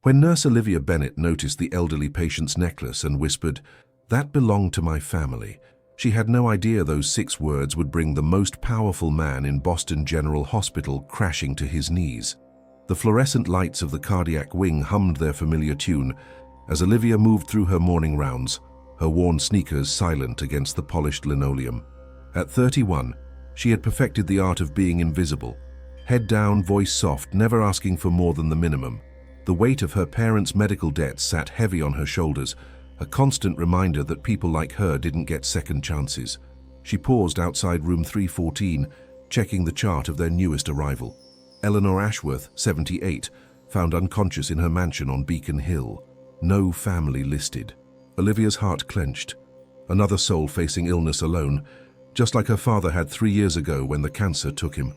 When Nurse Olivia Bennett noticed the elderly patient's necklace and whispered, "That belonged to my family," she had no idea those 6 words would bring the most powerful man in Boston General Hospital crashing to his knees. The fluorescent lights of the cardiac wing hummed their familiar tune as Olivia moved through her morning rounds, her worn sneakers silent against the polished linoleum. At 31, she had perfected the art of being invisible. Head down, voice soft, never asking for more than the minimum. The weight of her parents' medical debts sat heavy on her shoulders, a constant reminder that people like her didn't get second chances. She paused outside room 314, checking the chart of their newest arrival. Eleanor Ashworth, 78, found unconscious in her mansion on Beacon Hill. No family listed. Olivia's heart clenched. Another soul facing illness alone, just like her father had 3 years ago when the cancer took him.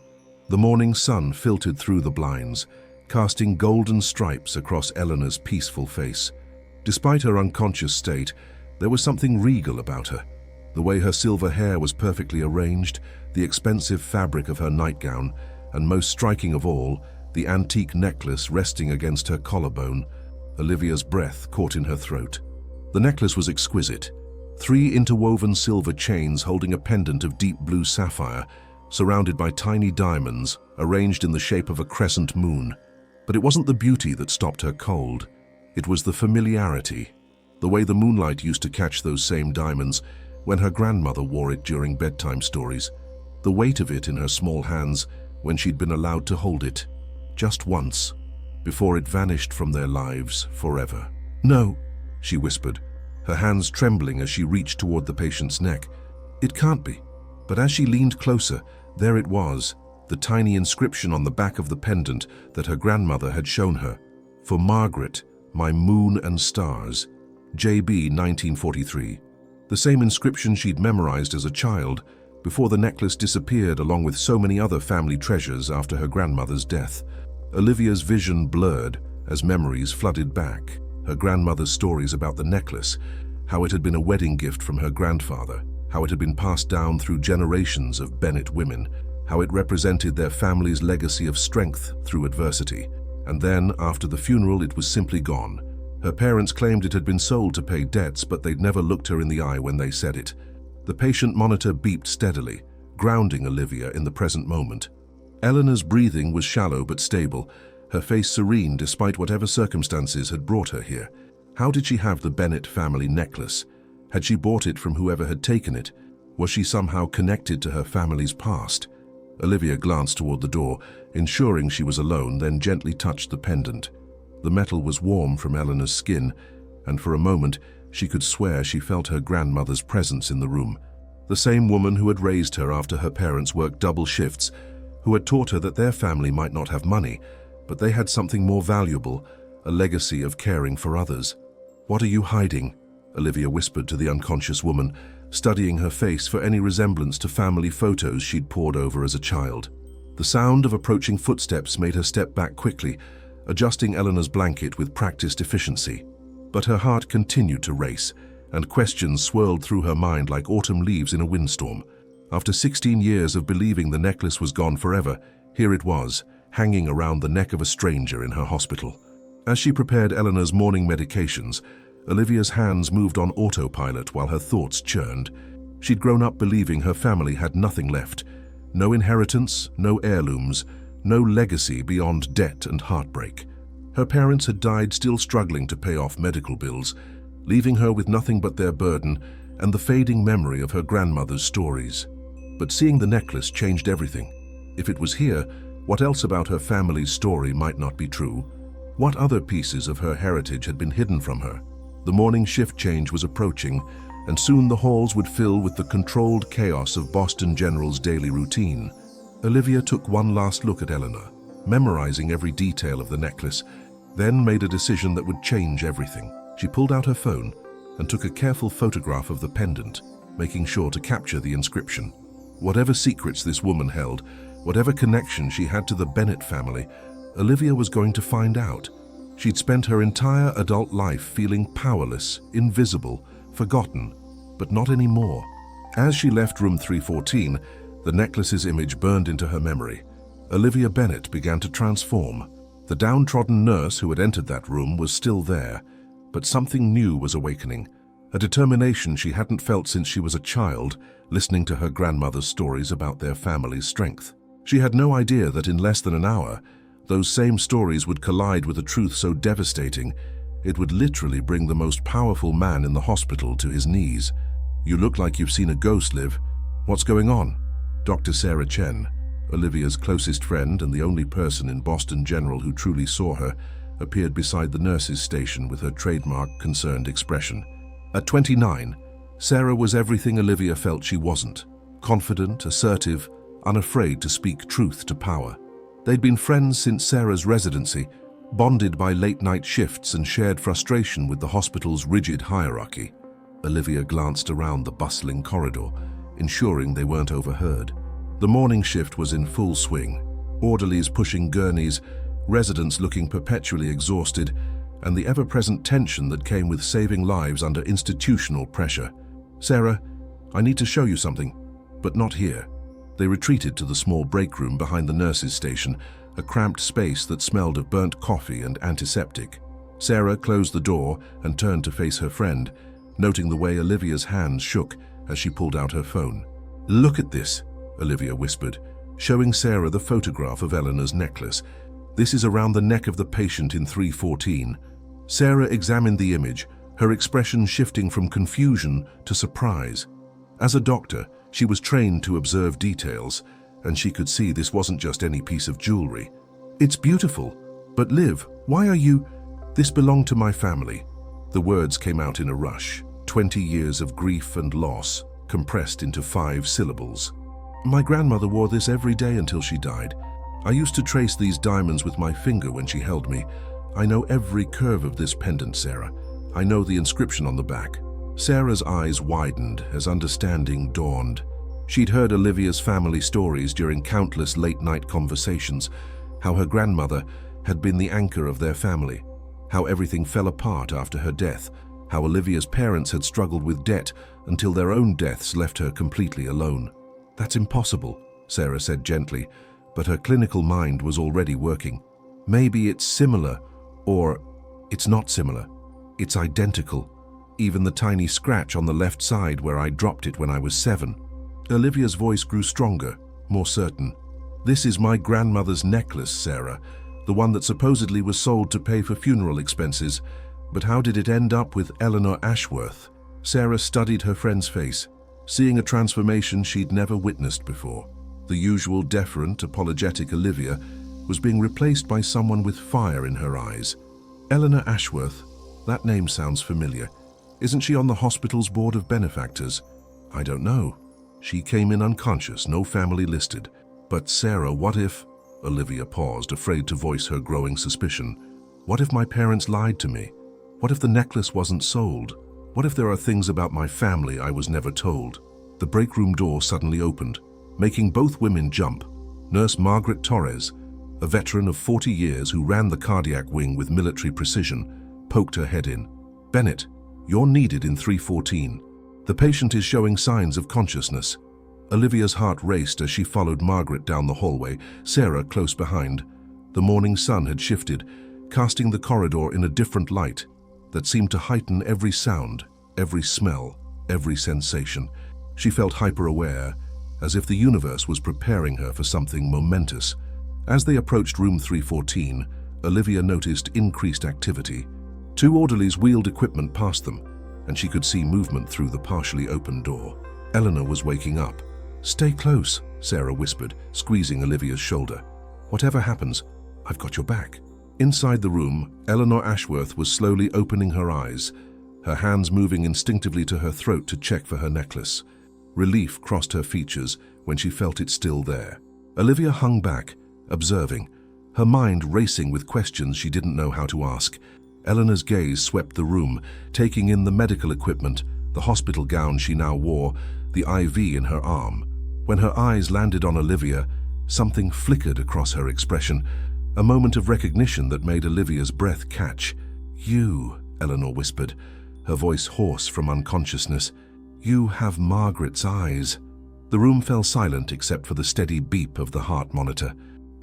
The morning sun filtered through the blinds, casting golden stripes across Eleanor's peaceful face. Despite her unconscious state, there was something regal about her. The way her silver hair was perfectly arranged, the expensive fabric of her nightgown, and most striking of all, the antique necklace resting against her collarbone. Olivia's breath caught in her throat. The necklace was exquisite. 3 interwoven silver chains holding a pendant of deep blue sapphire, surrounded by tiny diamonds, arranged in the shape of a crescent moon. But it wasn't the beauty that stopped her cold. It was the familiarity, the way the moonlight used to catch those same diamonds when her grandmother wore it during bedtime stories. The weight of it in her small hands when she'd been allowed to hold it, just once, before it vanished from their lives forever. "No," she whispered, her hands trembling as she reached toward the patient's neck. "It can't be." But as she leaned closer, there it was, the tiny inscription on the back of the pendant that her grandmother had shown her. "For Margaret, my moon and stars, JB 1943. The same inscription she'd memorized as a child, before the necklace disappeared along with so many other family treasures after her grandmother's death. Olivia's vision blurred as memories flooded back. Her grandmother's stories about the necklace, how it had been a wedding gift from her grandfather, how it had been passed down through generations of Bennett women, how it represented their family's legacy of strength through adversity. And then, after the funeral, it was simply gone. Her parents claimed it had been sold to pay debts, but they'd never looked her in the eye when they said it. The patient monitor beeped steadily, grounding Olivia in the present moment. Eleanor's breathing was shallow but stable, her face serene despite whatever circumstances had brought her here. How did she have the Bennett family necklace? Had she bought it from whoever had taken it? Was she somehow connected to her family's past? Olivia glanced toward the door, ensuring she was alone, then gently touched the pendant. The metal was warm from Eleanor's skin, and for a moment she could swear she felt her grandmother's presence in the room. The same woman who had raised her after her parents worked double shifts, who had taught her that their family might not have money, but they had something more valuable, a legacy of caring for others. "What are you hiding?" Olivia whispered to the unconscious woman, studying her face for any resemblance to family photos she'd pored over as a child. The sound of approaching footsteps made her step back quickly, adjusting Eleanor's blanket with practiced efficiency. But her heart continued to race, and questions swirled through her mind like autumn leaves in a windstorm. After 16 years of believing the necklace was gone forever, here it was, hanging around the neck of a stranger in her hospital. As she prepared Eleanor's morning medications, Olivia's hands moved on autopilot while her thoughts churned. She'd grown up believing her family had nothing left. No inheritance, no heirlooms, no legacy beyond debt and heartbreak. Her parents had died still struggling to pay off medical bills, leaving her with nothing but their burden and the fading memory of her grandmother's stories. But seeing the necklace changed everything. If it was here, what else about her family's story might not be true? What other pieces of her heritage had been hidden from her? The morning shift change was approaching, and soon the halls would fill with the controlled chaos of Boston General's daily routine. Olivia took one last look at Eleanor, memorizing every detail of the necklace, then made a decision that would change everything. She pulled out her phone and took a careful photograph of the pendant, making sure to capture the inscription. Whatever secrets this woman held, whatever connection she had to the Bennett family, Olivia was going to find out. She'd spent her entire adult life feeling powerless, invisible, forgotten, but not anymore. As she left room 314, the necklace's image burned into her memory. Olivia Bennett began to transform. The downtrodden nurse who had entered that room was still there, but something new was awakening, a determination she hadn't felt since she was a child, listening to her grandmother's stories about their family's strength. She had no idea that in less than an hour, those same stories would collide with a truth so devastating, it would literally bring the most powerful man in the hospital to his knees. "You look like you've seen a ghost, Liv. What's going on?" Dr. Sarah Chen, Olivia's closest friend and the only person in Boston General who truly saw her, appeared beside the nurse's station with her trademark concerned expression. At 29, Sarah was everything Olivia felt she wasn't: confident, assertive, unafraid to speak truth to power. They'd been friends since Sarah's residency, bonded by late-night shifts and shared frustration with the hospital's rigid hierarchy. Olivia glanced around the bustling corridor, ensuring they weren't overheard. The morning shift was in full swing, orderlies pushing gurneys, residents looking perpetually exhausted, and the ever-present tension that came with saving lives under institutional pressure. "Sarah, I need to show you something, but not here." They retreated to the small break room behind the nurse's station, a cramped space that smelled of burnt coffee and antiseptic. Sarah closed the door and turned to face her friend, noting the way Olivia's hands shook as she pulled out her phone. "Look at this," Olivia whispered, showing Sarah the photograph of Eleanor's necklace. "This is around the neck of the patient in 314. Sarah examined the image, her expression shifting from confusion to surprise. As a doctor, she was trained to observe details, and she could see this wasn't just any piece of jewelry. "It's beautiful, but Liv, why are you—" "This belonged to my family." The words came out in a rush, 20 years of grief and loss, compressed into 5 syllables. "My grandmother wore this every day until she died. I used to trace these diamonds with my finger when she held me. I know every curve of this pendant, Sarah. I know the inscription on the back." Sarah's eyes widened as understanding dawned. She'd heard Olivia's family stories during countless late-night conversations, how her grandmother had been the anchor of their family, how everything fell apart after her death, how Olivia's parents had struggled with debt until their own deaths left her completely alone. "That's impossible," Sarah said gently, but her clinical mind was already working. "Maybe it's similar, or it's not similar. It's identical. Even the tiny scratch on the left side where I dropped it when I was 7. Olivia's voice grew stronger, more certain. "This is my grandmother's necklace, Sarah, the one that supposedly was sold to pay for funeral expenses. But how did it end up with Eleanor Ashworth?" Sarah studied her friend's face, seeing a transformation she'd never witnessed before. The usual deferent, apologetic Olivia was being replaced by someone with fire in her eyes. "Eleanor Ashworth, that name sounds familiar. Isn't she on the hospital's board of benefactors?" "I don't know. She came in unconscious, no family listed. But Sarah, what if—" Olivia paused, afraid to voice her growing suspicion. "What if my parents lied to me? What if the necklace wasn't sold? What if there are things about my family I was never told?" The break room door suddenly opened, making both women jump. Nurse Margaret Torres, a veteran of 40 years who ran the cardiac wing with military precision, poked her head in. "Bennett, you're needed in 314. The patient is showing signs of consciousness." Olivia's heart raced as she followed Margaret down the hallway, Sarah close behind. The morning sun had shifted, casting the corridor in a different light that seemed to heighten every sound, every smell, every sensation. She felt hyper-aware, as if the universe was preparing her for something momentous. As they approached room 314, Olivia noticed increased activity. 2 orderlies wheeled equipment past them, and she could see movement through the partially open door. Eleanor was waking up. "Stay close," Sarah whispered, squeezing Olivia's shoulder. "Whatever happens, I've got your back." Inside the room, Eleanor Ashworth was slowly opening her eyes, her hands moving instinctively to her throat to check for her necklace. Relief crossed her features when she felt it still there. Olivia hung back, observing, her mind racing with questions she didn't know how to ask. Eleanor's gaze swept the room, taking in the medical equipment, the hospital gown she now wore, the IV in her arm. When her eyes landed on Olivia, something flickered across her expression, a moment of recognition that made Olivia's breath catch. "You," Eleanor whispered, her voice hoarse from unconsciousness. "You have Margaret's eyes." The room fell silent except for the steady beep of the heart monitor.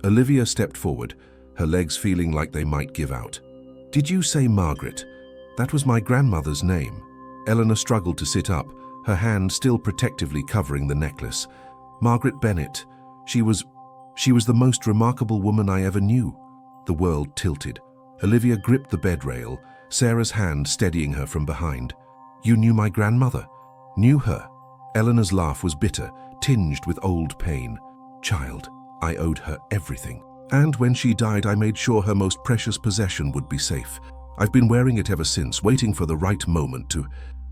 Olivia stepped forward, her legs feeling like they might give out. "Did you say Margaret? That was my grandmother's name." Eleanor struggled to sit up, her hand still protectively covering the necklace. "Margaret Bennett. She was the most remarkable woman I ever knew." The world tilted. Olivia gripped the bed rail, Sarah's hand steadying her from behind. "You knew my grandmother?" "Knew her?" Eleanor's laugh was bitter, tinged with old pain. "Child, I owed her everything. And when she died, I made sure her most precious possession would be safe. I've been wearing it ever since, waiting for the right moment to—"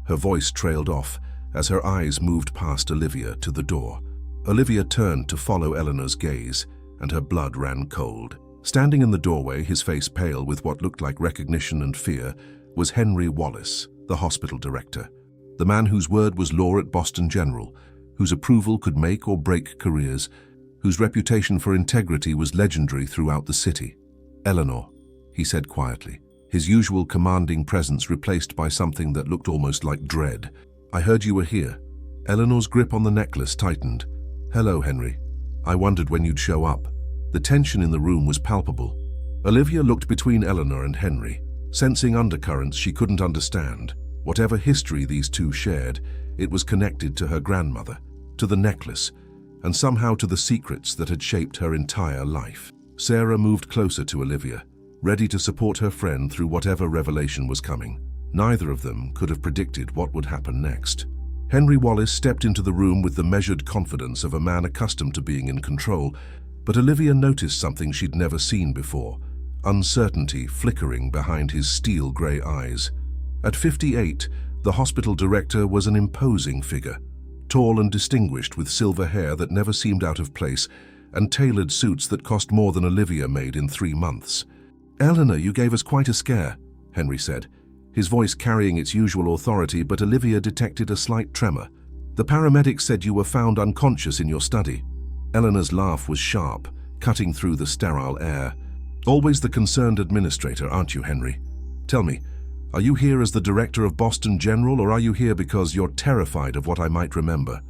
Her voice trailed off as her eyes moved past Olivia to the door. Olivia turned to follow Eleanor's gaze, and her blood ran cold. Standing in the doorway, his face pale with what looked like recognition and fear, was Henry Wallace, the hospital director. The man whose word was law at Boston General, whose approval could make or break careers, whose reputation for integrity was legendary throughout the city. "Eleanor," he said quietly, his usual commanding presence replaced by something that looked almost like dread. "I heard you were here." Eleanor's grip on the necklace tightened. "Hello, Henry. I wondered when you'd show up." The tension in the room was palpable. Olivia looked between Eleanor and Henry, sensing undercurrents she couldn't understand. Whatever history these two shared, it was connected to her grandmother, to the necklace, and somehow to the secrets that had shaped her entire life. Sarah moved closer to Olivia, ready to support her friend through whatever revelation was coming. Neither of them could have predicted what would happen next. Henry Wallace stepped into the room with the measured confidence of a man accustomed to being in control, but Olivia noticed something she'd never seen before, uncertainty flickering behind his steel-grey eyes. At 58, the hospital director was an imposing figure, tall and distinguished with silver hair that never seemed out of place and tailored suits that cost more than Olivia made in 3 months. "Eleanor, you gave us quite a scare," Henry said, his voice carrying its usual authority, but Olivia detected a slight tremor. "The paramedics said you were found unconscious in your study." Eleanor's laugh was sharp, cutting through the sterile air. "Always the concerned administrator, aren't you, Henry? Tell me, are you here as the director of Boston General, or are you here because you're terrified of what I might remember?"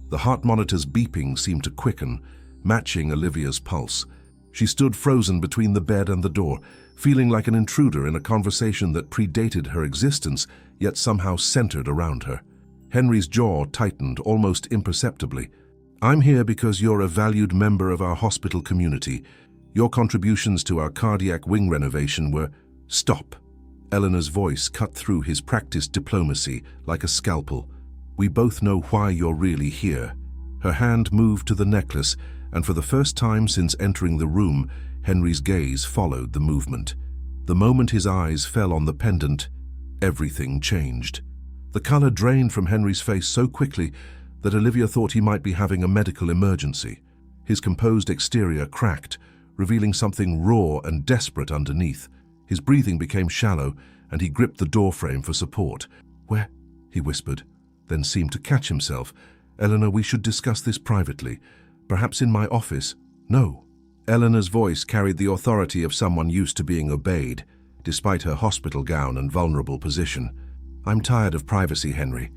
The heart monitor's beeping seemed to quicken, matching Olivia's pulse. She stood frozen between the bed and the door, feeling like an intruder in a conversation that predated her existence, yet somehow centered around her. Henry's jaw tightened almost imperceptibly. "I'm here because you're a valued member of our hospital community. Your contributions to our cardiac wing renovation were—" "Stop." Eleanor's voice cut through his practiced diplomacy like a scalpel. "We both know why you're really here." Her hand moved to the necklace, and for the first time since entering the room, Henry's gaze followed the movement. The moment his eyes fell on the pendant, everything changed. The color drained from Henry's face so quickly that Olivia thought he might be having a medical emergency. His composed exterior cracked, revealing something raw and desperate underneath. His breathing became shallow, and he gripped the doorframe for support. "Where?" he whispered, then seemed to catch himself. "Eleanor, we should discuss this privately. Perhaps in my office." "No." Eleanor's voice carried the authority of someone used to being obeyed, despite her hospital gown and vulnerable position. "I'm tired of privacy, Henry.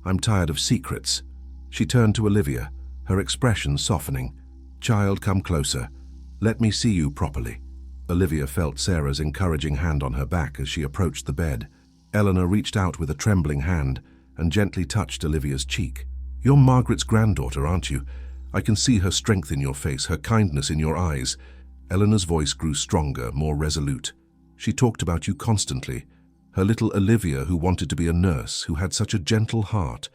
I'm tired of secrets." She turned to Olivia, her expression softening. "Child, come closer. Let me see you properly." Olivia felt Sarah's encouraging hand on her back as she approached the bed. Eleanor reached out with a trembling hand and gently touched Olivia's cheek. "You're Margaret's granddaughter, aren't you? I can see her strength in your face, her kindness in your eyes." Eleanor's voice grew stronger, more resolute. "She talked about you constantly. Her little Olivia who wanted to be a nurse, who had such a gentle heart."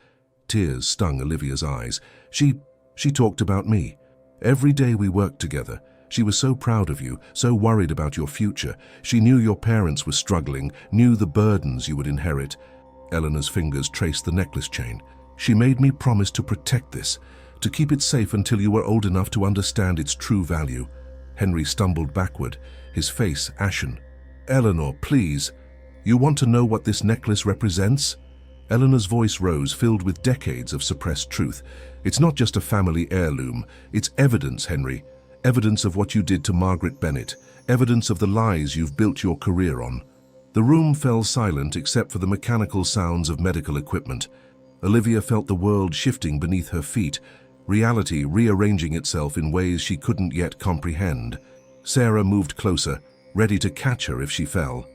Tears stung Olivia's eyes. She talked about me. Every day we worked together. She was so proud of you, so worried about your future. She knew your parents were struggling, knew the burdens you would inherit." Eleanor's fingers traced the necklace chain. "She made me promise to protect this, to keep it safe until you were old enough to understand its true value." Henry stumbled backward, his face ashen. "Eleanor, please. You want to know what this necklace represents?" Eleanor's voice rose, filled with decades of suppressed truth. "It's not just a family heirloom. It's evidence, Henry. Evidence of what you did to Margaret Bennett. Evidence of the lies you've built your career on." The room fell silent except for the mechanical sounds of medical equipment. Olivia felt the world shifting beneath her feet, reality rearranging itself in ways she couldn't yet comprehend. Sarah moved closer, ready to catch her if she fell.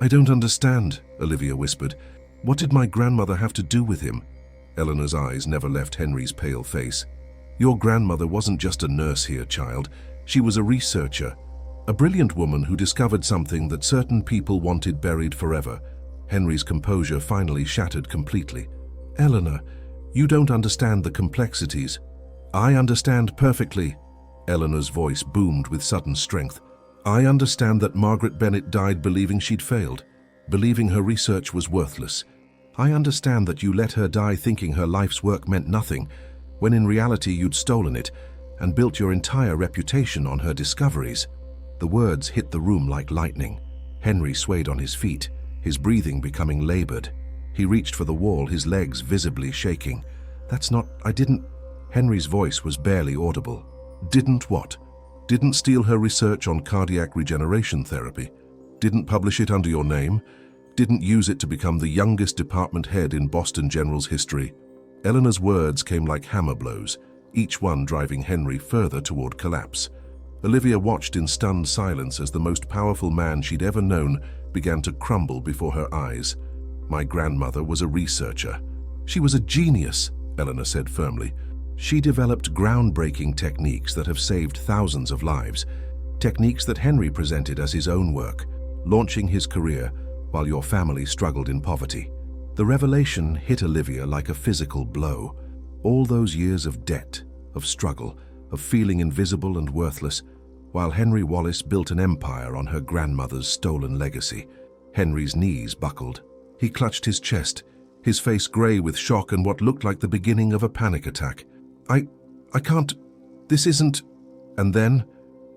"I don't understand," Olivia whispered. "What did my grandmother have to do with him?" Eleanor's eyes never left Henry's pale face. "Your grandmother wasn't just a nurse here, child. She was a researcher. A brilliant woman who discovered something that certain people wanted buried forever." Henry's composure finally shattered completely. "Eleanor, you don't understand the complexities." "I understand perfectly." Eleanor's voice boomed with sudden strength. "I understand that Margaret Bennett died believing she'd failed, believing her research was worthless. I understand that you let her die thinking her life's work meant nothing, when in reality you'd stolen it and built your entire reputation on her discoveries." The words hit the room like lightning. Henry swayed on his feet, his breathing becoming labored. He reached for the wall, his legs visibly shaking. I didn't..." Henry's voice was barely audible. "Didn't what? Didn't steal her research on cardiac regeneration therapy? Didn't publish it under your name? Didn't use it to become the youngest department head in Boston General's history?" Eleanor's words came like hammer blows, each one driving Henry further toward collapse. Olivia watched in stunned silence as the most powerful man she'd ever known began to crumble before her eyes. "My grandmother was a researcher. She was a genius," Eleanor said firmly. "She developed groundbreaking techniques that have saved thousands of lives, techniques that Henry presented as his own work, launching his career while your family struggled in poverty." The revelation hit Olivia like a physical blow. All those years of debt, of struggle, of feeling invisible and worthless, while Henry Wallace built an empire on her grandmother's stolen legacy. Henry's knees buckled. He clutched his chest, his face gray with shock and what looked like the beginning of a panic attack. I can't... This isn't..." And then,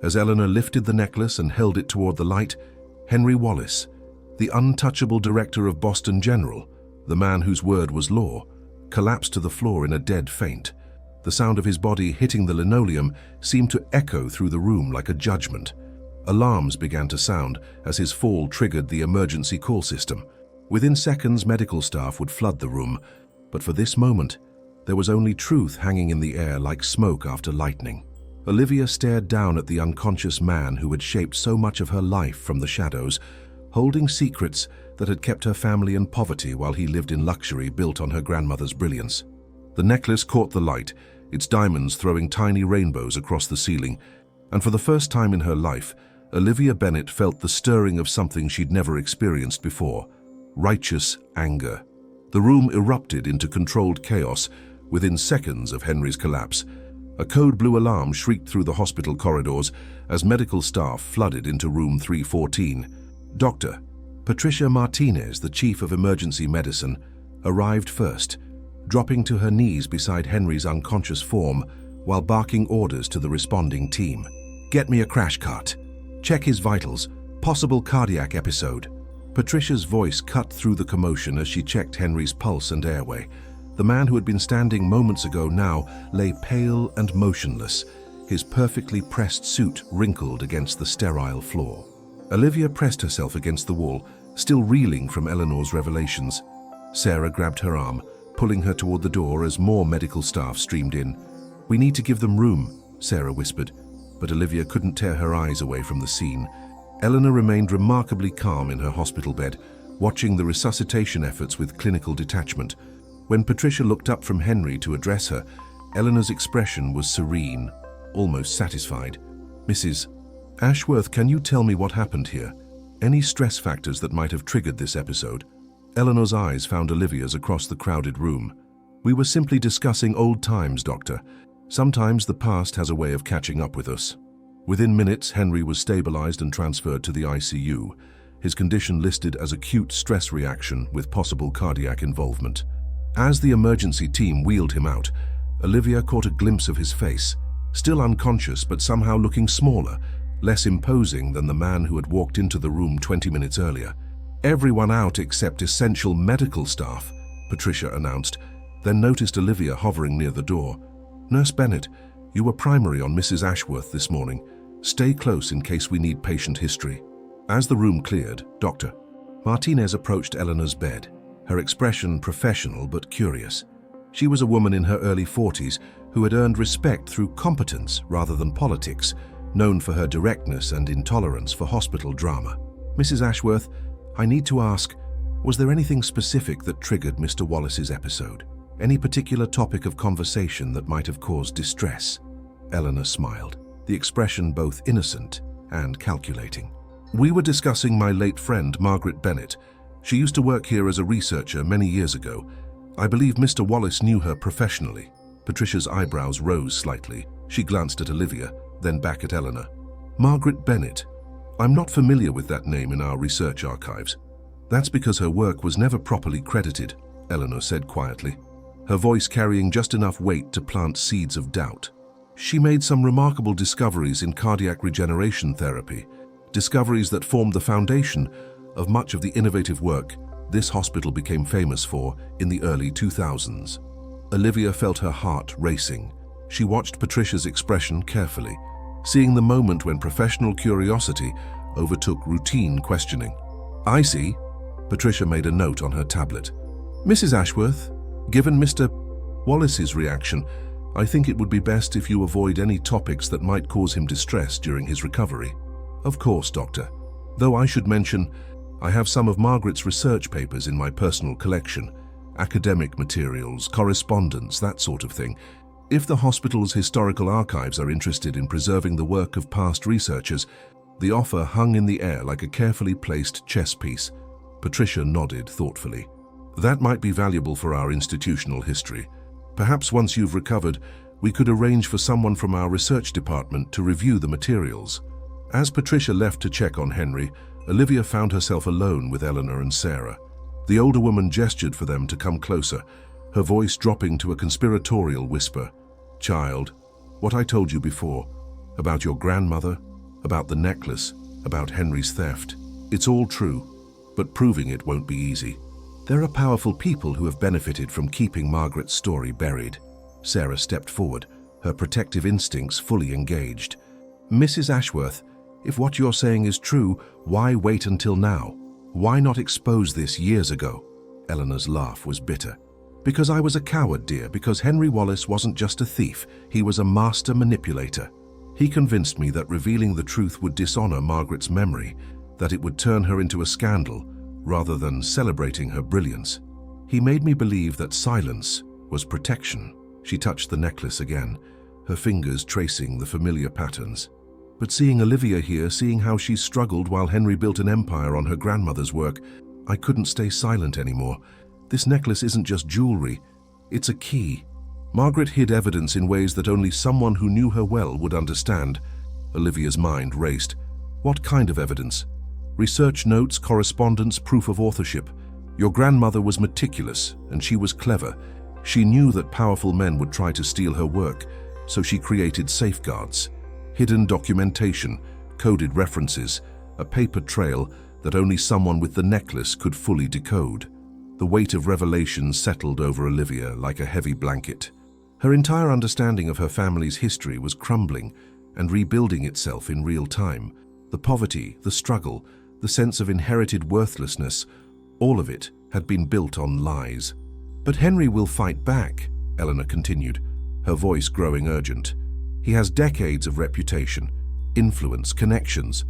as Eleanor lifted the necklace and held it toward the light, Henry Wallace, the untouchable director of Boston General, the man whose word was law, collapsed to the floor in a dead faint. The sound of his body hitting the linoleum seemed to echo through the room like a judgment. Alarms began to sound as his fall triggered the emergency call system. Within seconds, medical staff would flood the room, but for this moment, there was only truth hanging in the air like smoke after lightning. Olivia stared down at the unconscious man who had shaped so much of her life from the shadows, holding secrets that had kept her family in poverty while he lived in luxury built on her grandmother's brilliance. The necklace caught the light, its diamonds throwing tiny rainbows across the ceiling, and for the first time in her life, Olivia Bennett felt the stirring of something she'd never experienced before: righteous anger. The room erupted into controlled chaos within seconds of Henry's collapse. A code blue alarm shrieked through the hospital corridors as medical staff flooded into room 314. Dr. Patricia Martinez, the chief of emergency medicine, arrived first, dropping to her knees beside Henry's unconscious form while barking orders to the responding team. "Get me a crash cart. Check his vitals. Possible cardiac episode." Patricia's voice cut through the commotion as she checked Henry's pulse and airway. The man who had been standing moments ago now lay pale and motionless, his perfectly pressed suit wrinkled against the sterile floor. Olivia pressed herself against the wall, still reeling from Eleanor's revelations. Sarah grabbed her arm, pulling her toward the door as more medical staff streamed in. "We need to give them room," Sarah whispered, but Olivia couldn't tear her eyes away from the scene. Eleanor remained remarkably calm in her hospital bed, watching the resuscitation efforts with clinical detachment. When Patricia looked up from Henry to address her, Eleanor's expression was serene, almost satisfied. "Mrs. Ashworth, can you tell me what happened here? Any stress factors that might have triggered this episode?" Eleanor's eyes found Olivia's across the crowded room. "We were simply discussing old times, Doctor. Sometimes the past has a way of catching up with us." Within minutes, Henry was stabilized and transferred to the ICU, his condition listed as acute stress reaction with possible cardiac involvement. As the emergency team wheeled him out, Olivia caught a glimpse of his face, still unconscious but somehow looking smaller, less imposing than the man who had walked into the room 20 minutes earlier. "Everyone out except essential medical staff," Patricia announced, then noticed Olivia hovering near the door. "Nurse Bennett, you were primary on Mrs. Ashworth this morning. Stay close in case we need patient history." As the room cleared, Dr. Martinez approached Eleanor's bed, her expression professional but curious. She was a woman in her early 40s who had earned respect through competence rather than politics, known for her directness and intolerance for hospital drama. Mrs. Ashworth, I need to ask, was there anything specific that triggered Mr. Wallace's episode? Any particular topic of conversation that might have caused distress? Eleanor smiled, the expression both innocent and calculating. We were discussing my late friend, Margaret Bennett. She used to work here as a researcher many years ago. I believe Mr. Wallace knew her professionally. Patricia's eyebrows rose slightly. She glanced at Olivia, then back at Eleanor. Margaret Bennett. I'm not familiar with that name in our research archives. That's because her work was never properly credited, Eleanor said quietly, her voice carrying just enough weight to plant seeds of doubt. She made some remarkable discoveries in cardiac regeneration therapy, discoveries that formed the foundation of much of the innovative work this hospital became famous for in the early 2000s. Olivia felt her heart racing. She watched Patricia's expression carefully, seeing the moment when professional curiosity overtook routine questioning. I see. Patricia made a note on her tablet. Mrs. Ashworth, given Mr. Wallace's reaction, I think it would be best if you avoid any topics that might cause him distress during his recovery. Of course, Doctor. Though I should mention, I have some of Margaret's research papers in my personal collection, academic materials, correspondence, that sort of thing. If the hospital's historical archives are interested in preserving the work of past researchers, the offer hung in the air like a carefully placed chess piece. Patricia nodded thoughtfully. That might be valuable for our institutional history. Perhaps once you've recovered, we could arrange for someone from our research department to review the materials. As Patricia left to check on Henry, Olivia found herself alone with Eleanor and Sarah. The older woman gestured for them to come closer, her voice dropping to a conspiratorial whisper. Child, what I told you before, about your grandmother, about the necklace, about Henry's theft, it's all true, but proving it won't be easy. There are powerful people who have benefited from keeping Margaret's story buried. Sarah stepped forward, her protective instincts fully engaged. Mrs. Ashworth, if what you're saying is true, why wait until now? Why not expose this years ago? Eleanor's laugh was bitter. Because I was a coward, dear, because Henry Wallace wasn't just a thief, he was a master manipulator. He convinced me that revealing the truth would dishonor Margaret's memory, that it would turn her into a scandal, rather than celebrating her brilliance. He made me believe that silence was protection. She touched the necklace again, her fingers tracing the familiar patterns. But seeing Olivia here, seeing how she struggled while Henry built an empire on her grandmother's work, I couldn't stay silent anymore. This necklace isn't just jewelry, it's a key. Margaret hid evidence in ways that only someone who knew her well would understand. Olivia's mind raced. What kind of evidence? Research notes, correspondence, proof of authorship. Your grandmother was meticulous, and she was clever. She knew that powerful men would try to steal her work, so she created safeguards. Hidden documentation, coded references, a paper trail that only someone with the necklace could fully decode. The weight of revelation settled over Olivia like a heavy blanket. Her entire understanding of her family's history was crumbling and rebuilding itself in real time. The poverty, the struggle, the sense of inherited worthlessness, all of it had been built on lies. But Henry will fight back, Eleanor continued, her voice growing urgent. He has decades of reputation, influence, connections.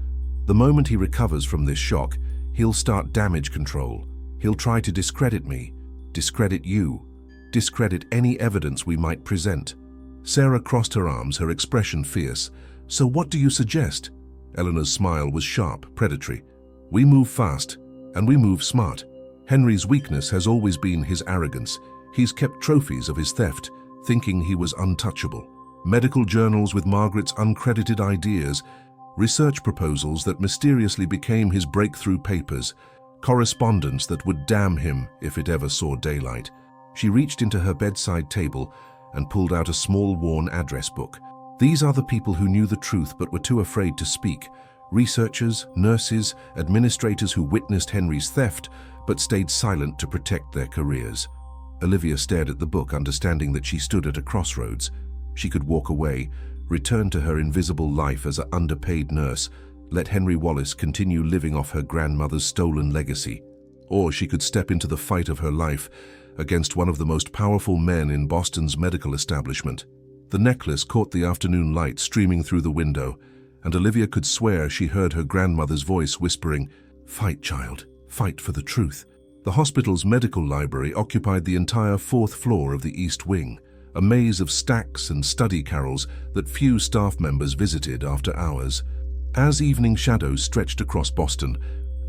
The moment he recovers from this shock, he'll start damage control. He'll try to discredit me, discredit you, discredit any evidence we might present. Sarah crossed her arms, her expression fierce. So what do you suggest? Eleanor's smile was sharp, predatory. We move fast, and we move smart. Henry's weakness has always been his arrogance. He's kept trophies of his theft, thinking he was untouchable. Medical journals with Margaret's uncredited ideas, research proposals that mysteriously became his breakthrough papers, correspondence that would damn him if it ever saw daylight. She reached into her bedside table and pulled out a small worn address book. These are the people who knew the truth but were too afraid to speak. Researchers, nurses, administrators who witnessed Henry's theft but stayed silent to protect their careers. Olivia stared at the book, understanding that she stood at a crossroads. She could walk away, return to her invisible life as an underpaid nurse, let Henry Wallace continue living off her grandmother's stolen legacy. Or she could step into the fight of her life against one of the most powerful men in Boston's medical establishment. The necklace caught the afternoon light streaming through the window, and Olivia could swear she heard her grandmother's voice whispering, "Fight, child, fight for the truth." The hospital's medical library occupied the entire fourth floor of the East Wing, a maze of stacks and study carrels that few staff members visited after hours. As evening shadows stretched across Boston,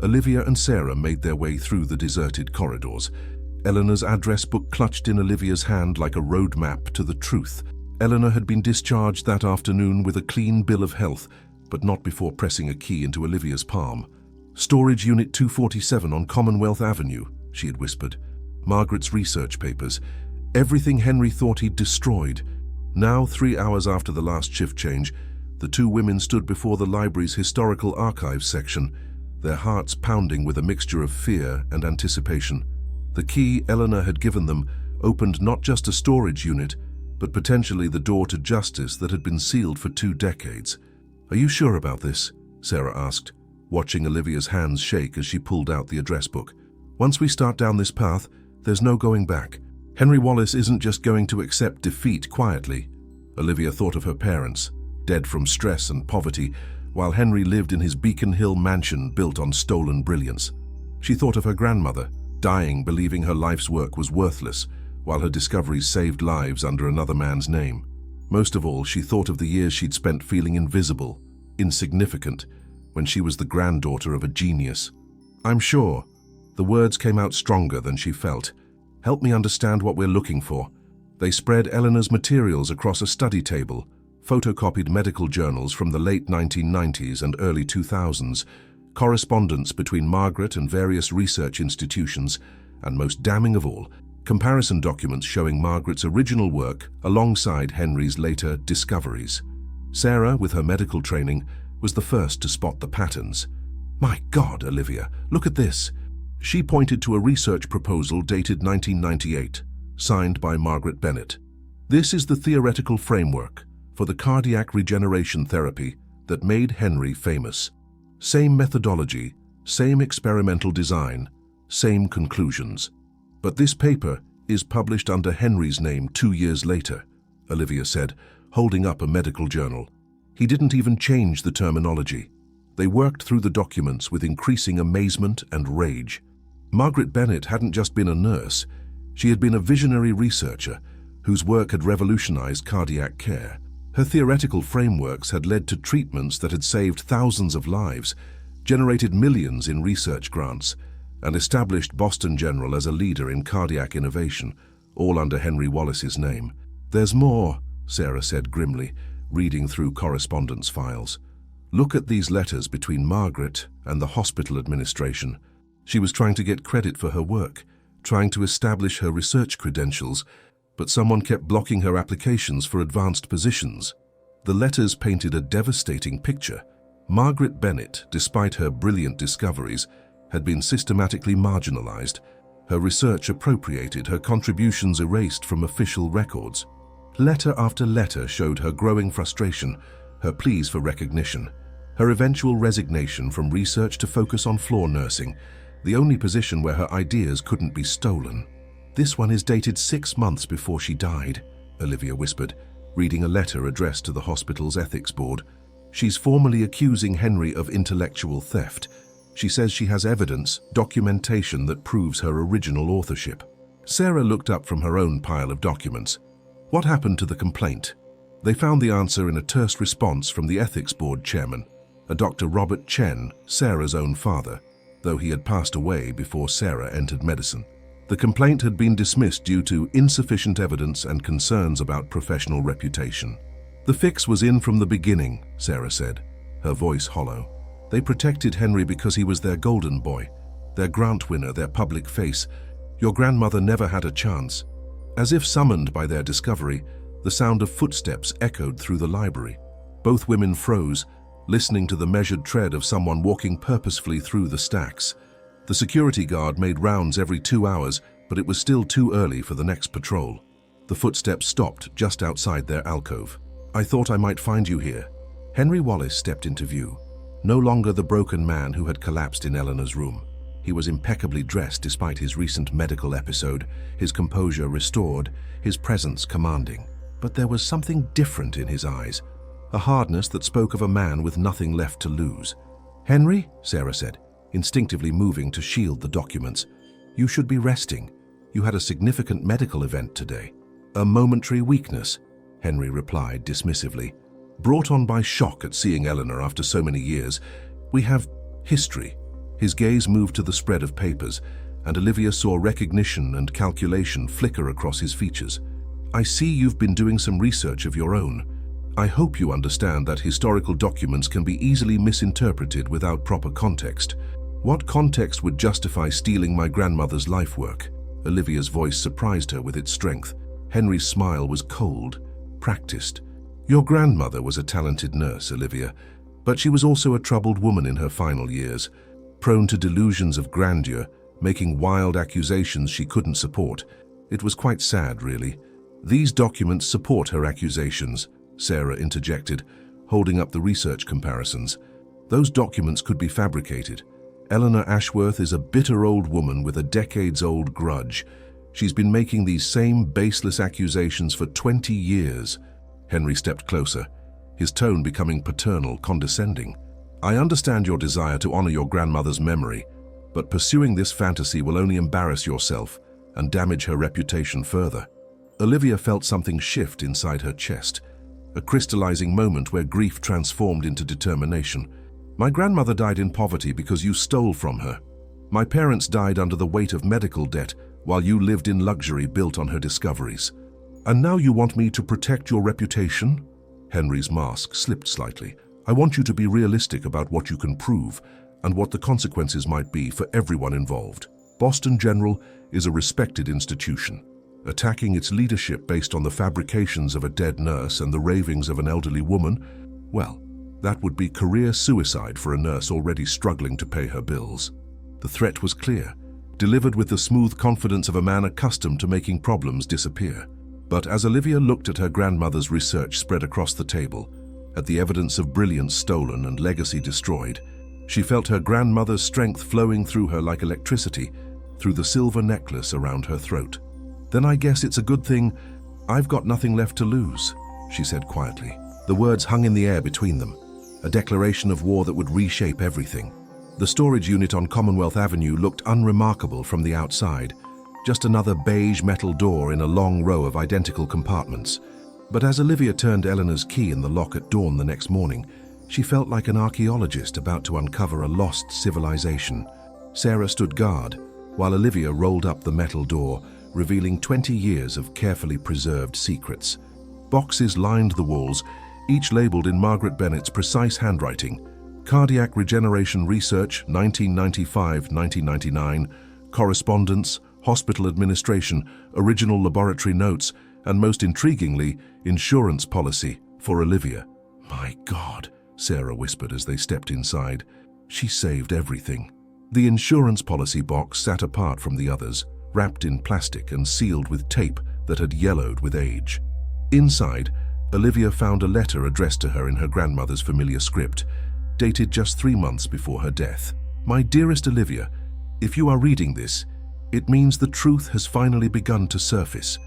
Olivia and Sarah made their way through the deserted corridors. Eleanor's address book clutched in Olivia's hand like a road map to the truth. Eleanor had been discharged that afternoon with a clean bill of health, but not before pressing a key into Olivia's palm. "Storage Unit 247 on Commonwealth Avenue," she had whispered. Margaret's research papers. Everything Henry thought he'd destroyed. Now, 3 hours after the last shift change, the two women stood before the library's historical archives section, their hearts pounding with a mixture of fear and anticipation. The key Eleanor had given them opened not just a storage unit, but potentially the door to justice that had been sealed for 2 decades. "Are you sure about this?" Sarah asked, watching Olivia's hands shake as she pulled out the address book. "Once we start down this path, there's no going back. Henry Wallace isn't just going to accept defeat quietly." Olivia thought of her parents, dead from stress and poverty, while Henry lived in his Beacon Hill mansion built on stolen brilliance. She thought of her grandmother, dying believing her life's work was worthless, while her discoveries saved lives under another man's name. Most of all, she thought of the years she'd spent feeling invisible, insignificant, when she was the granddaughter of a genius. "I'm sure." The words came out stronger than she felt. "Help me understand what we're looking for." They spread Eleanor's materials across a study table, photocopied medical journals from the late 1990s and early 2000s, correspondence between Margaret and various research institutions, and most damning of all, comparison documents showing Margaret's original work alongside Henry's later discoveries. Sarah, with her medical training, was the first to spot the patterns. "My God, Olivia, look at this." She pointed to a research proposal dated 1998, signed by Margaret Bennett. "This is the theoretical framework for the cardiac regeneration therapy that made Henry famous. Same methodology, same experimental design, same conclusions. But this paper is published under Henry's name 2 years later," Olivia said, holding up a medical journal. "He didn't even change the terminology." They worked through the documents with increasing amazement and rage. Margaret Bennett hadn't just been a nurse. She had been a visionary researcher whose work had revolutionized cardiac care. Her theoretical frameworks had led to treatments that had saved thousands of lives, generated millions in research grants, and established Boston General as a leader in cardiac innovation, all under Henry Wallace's name. "There's more," Sarah said grimly, reading through correspondence files. "Look at these letters between Margaret and the hospital administration. She was trying to get credit for her work, trying to establish her research credentials, but someone kept blocking her applications for advanced positions." The letters painted a devastating picture. Margaret Bennett, despite her brilliant discoveries, had been systematically marginalized, her research appropriated, her contributions erased from official records. Letter after letter showed her growing frustration, her pleas for recognition, her eventual resignation from research to focus on floor nursing, the only position where her ideas couldn't be stolen. "This one is dated 6 months before she died," Olivia whispered, reading a letter addressed to the hospital's ethics board. "She's formally accusing Henry of intellectual theft. She says she has evidence, documentation that proves her original authorship." Sarah looked up from her own pile of documents. "What happened to the complaint?" They found the answer in a terse response from the ethics board chairman, a Dr. Robert Chen, Sarah's own father, though he had passed away before Sarah entered medicine. The complaint had been dismissed due to insufficient evidence and concerns about professional reputation. "The fix was in from the beginning," Sarah said, her voice hollow. "They protected Henry because he was their golden boy, their grant winner, their public face. Your grandmother never had a chance." As if summoned by their discovery, the sound of footsteps echoed through the library. Both women froze, listening to the measured tread of someone walking purposefully through the stacks. The security guard made rounds every 2 hours, but it was still too early for the next patrol. The footsteps stopped just outside their alcove. "I thought I might find you here." Henry Wallace stepped into view, no longer the broken man who had collapsed in Eleanor's room. He was impeccably dressed despite his recent medical episode, his composure restored, his presence commanding. But there was something different in his eyes, a hardness that spoke of a man with nothing left to lose. "Henry," Sarah said, instinctively moving to shield the documents, "you should be resting. You had a significant medical event today." "A momentary weakness," Henry replied dismissively. "Brought on by shock at seeing Eleanor after so many years. We have history." His gaze moved to the spread of papers, and Olivia saw recognition and calculation flicker across his features. "I see you've been doing some research of your own. I hope you understand that historical documents can be easily misinterpreted without proper context. What context would justify stealing my grandmother's life work?" Olivia's voice surprised her with its strength. Henry's smile was cold, practiced. "Your grandmother was a talented nurse, Olivia, but she was also a troubled woman in her final years, prone to delusions of grandeur, making wild accusations she couldn't support. It was quite sad, really." "These documents support her accusations," Sarah interjected, holding up the research comparisons. "Those documents could be fabricated. Eleanor Ashworth is a bitter old woman with a decades-old grudge. She's been making these same baseless accusations for 20 years. Henry stepped closer, his tone becoming paternal, condescending. "I understand your desire to honor your grandmother's memory, but pursuing this fantasy will only embarrass yourself and damage her reputation further." Olivia felt something shift inside her chest, a crystallizing moment where grief transformed into determination. "My grandmother died in poverty because you stole from her. My parents died under the weight of medical debt while you lived in luxury built on her discoveries. And now you want me to protect your reputation?" Henry's mask slipped slightly. "I want you to be realistic about what you can prove and what the consequences might be for everyone involved. Boston General is a respected institution. Attacking its leadership based on the fabrications of a dead nurse and the ravings of an elderly woman, well, that would be career suicide for a nurse already struggling to pay her bills." The threat was clear, delivered with the smooth confidence of a man accustomed to making problems disappear. But as Olivia looked at her grandmother's research spread across the table, at the evidence of brilliance stolen and legacy destroyed, she felt her grandmother's strength flowing through her like electricity, through the silver necklace around her throat. "Then I guess it's a good thing I've got nothing left to lose," she said quietly. The words hung in the air between them, a declaration of war that would reshape everything. The storage unit on Commonwealth Avenue looked unremarkable from the outside, just another beige metal door in a long row of identical compartments. But as Olivia turned Eleanor's key in the lock at dawn the next morning, she felt like an archaeologist about to uncover a lost civilization. Sarah stood guard, while Olivia rolled up the metal door, revealing 20 years of carefully preserved secrets. Boxes lined the walls, each labeled in Margaret Bennett's precise handwriting: Cardiac Regeneration Research, 1995-1999, Correspondence, Hospital Administration, Original Laboratory Notes, and most intriguingly, Insurance Policy for Olivia. "My God," Sarah whispered as they stepped inside. She saved everything. The insurance policy box sat apart from the others, wrapped in plastic and sealed with tape that had yellowed with age. Inside, Olivia found a letter addressed to her in her grandmother's familiar script, dated just 3 months before her death. "My dearest Olivia, if you are reading this, it means the truth has finally begun to surface.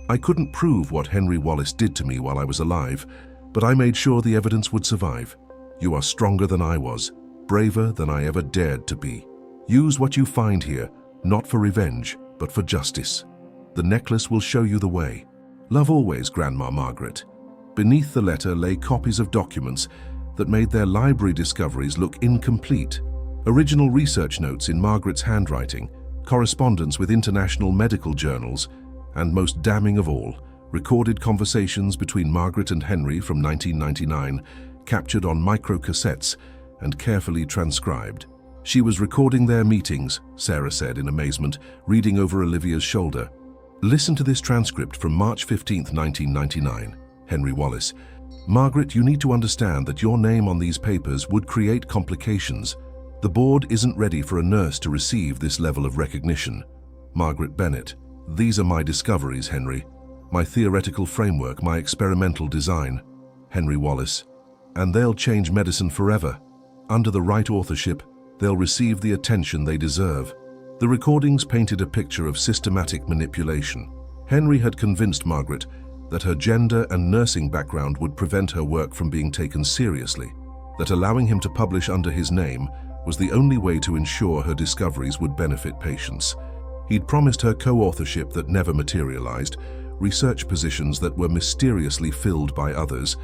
I couldn't prove what Henry Wallace did to me while I was alive, but I made sure the evidence would survive. You are stronger than I was, braver than I ever dared to be. Use what you find here, not for revenge, but for justice. The necklace will show you the way. Love always, Grandma Margaret." Beneath the letter lay copies of documents that made their library discoveries look incomplete. Original research notes in Margaret's handwriting, correspondence with international medical journals, and most damning of all, recorded conversations between Margaret and Henry from 1999, captured on microcassettes and carefully transcribed. She was recording their meetings, Sarah said in amazement, reading over Olivia's shoulder. "Listen to this transcript from March 15, 1999. Henry Wallace. Margaret, you need to understand that your name on these papers would create complications. The board isn't ready for a nurse to receive this level of recognition. Margaret Bennett. These are my discoveries, Henry. My theoretical framework, my experimental design. Henry Wallace. And they'll change medicine forever. Under the right authorship, they'll receive the attention they deserve." The recordings painted a picture of systematic manipulation. Henry had convinced Margaret that her gender and nursing background would prevent her work from being taken seriously, that allowing him to publish under his name was the only way to ensure her discoveries would benefit patients. He'd promised her co-authorship that never materialized, research positions that were mysteriously filled by others,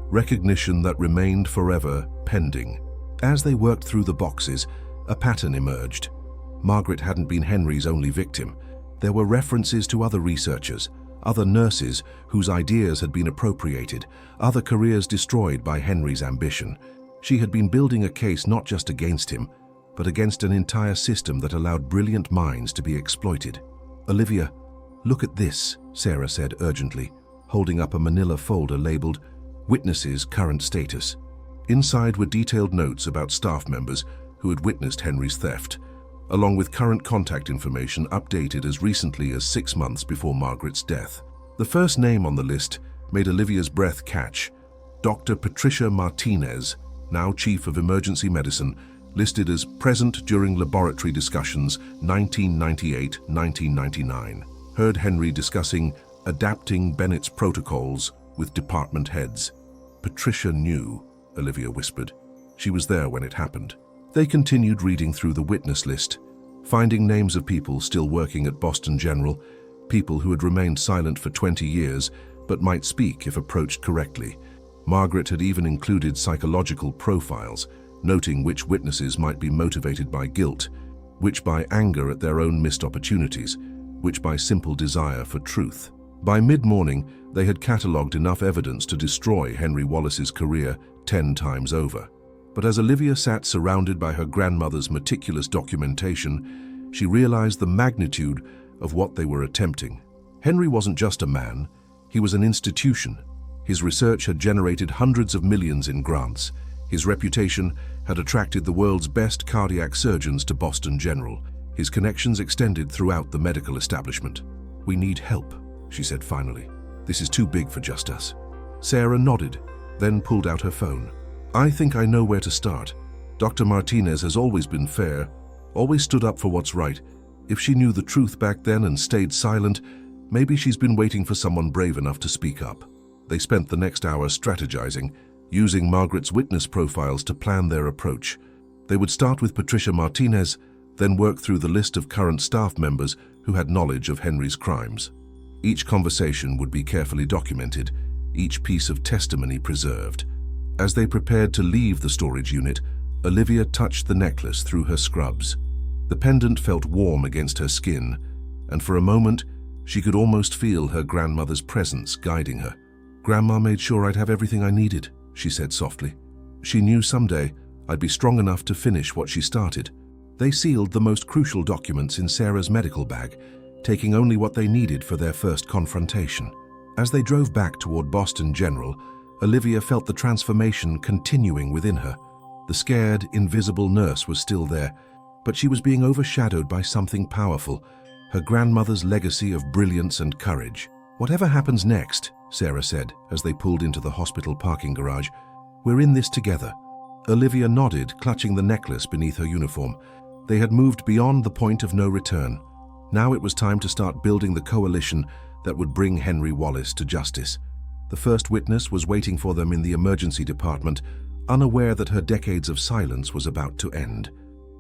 recognition that remained forever pending. As they worked through the boxes, a pattern emerged. Margaret hadn't been Henry's only victim. There were references to other researchers, other nurses whose ideas had been appropriated, other careers destroyed by Henry's ambition. She had been building a case not just against him, but against an entire system that allowed brilliant minds to be exploited. "Olivia, look at this," Sarah said urgently, holding up a manila folder labeled "Witnesses Current Status." Inside were detailed notes about staff members who had witnessed Henry's theft, along with current contact information updated as recently as 6 months before Margaret's death. The first name on the list made Olivia's breath catch. Dr. Patricia Martinez, now Chief of Emergency Medicine, listed as present during laboratory discussions 1998-1999. Heard Henry discussing adapting Bennett's protocols with department heads. "Patricia knew," Olivia whispered. "She was there when it happened." They continued reading through the witness list, finding names of people still working at Boston General, people who had remained silent for 20 years but might speak if approached correctly. Margaret had even included psychological profiles, noting which witnesses might be motivated by guilt, which by anger at their own missed opportunities, which by simple desire for truth. By mid-morning, they had catalogued enough evidence to destroy Henry Wallace's career 10 times over. But as Olivia sat surrounded by her grandmother's meticulous documentation, she realized the magnitude of what they were attempting. Henry wasn't just a man, he was an institution. His research had generated hundreds of millions in grants. His reputation had attracted the world's best cardiac surgeons to Boston General. His connections extended throughout the medical establishment. "We need help," she said finally. "This is too big for just us." Sarah nodded, then pulled out her phone. "I think I know where to start. Dr. Martinez has always been fair, always stood up for what's right. If she knew the truth back then and stayed silent, maybe she's been waiting for someone brave enough to speak up." They spent the next hour strategizing, using Margaret's witness profiles to plan their approach. They would start with Patricia Martinez, then work through the list of current staff members who had knowledge of Henry's crimes. Each conversation would be carefully documented, each piece of testimony preserved. As they prepared to leave the storage unit, Olivia touched the necklace through her scrubs. The pendant felt warm against her skin, and for a moment, she could almost feel her grandmother's presence guiding her. "Grandma made sure I'd have everything I needed," she said softly. "She knew someday I'd be strong enough to finish what she started." They sealed the most crucial documents in Sarah's medical bag, taking only what they needed for their first confrontation. As they drove back toward Boston General, Olivia felt the transformation continuing within her. The scared, invisible nurse was still there, but she was being overshadowed by something powerful, her grandmother's legacy of brilliance and courage. "Whatever happens next," Sarah said as they pulled into the hospital parking garage, "we're in this together." Olivia nodded, clutching the necklace beneath her uniform. They had moved beyond the point of no return. Now it was time to start building the coalition that would bring Henry Wallace to justice. The first witness was waiting for them in the emergency department, unaware that her decades of silence was about to end.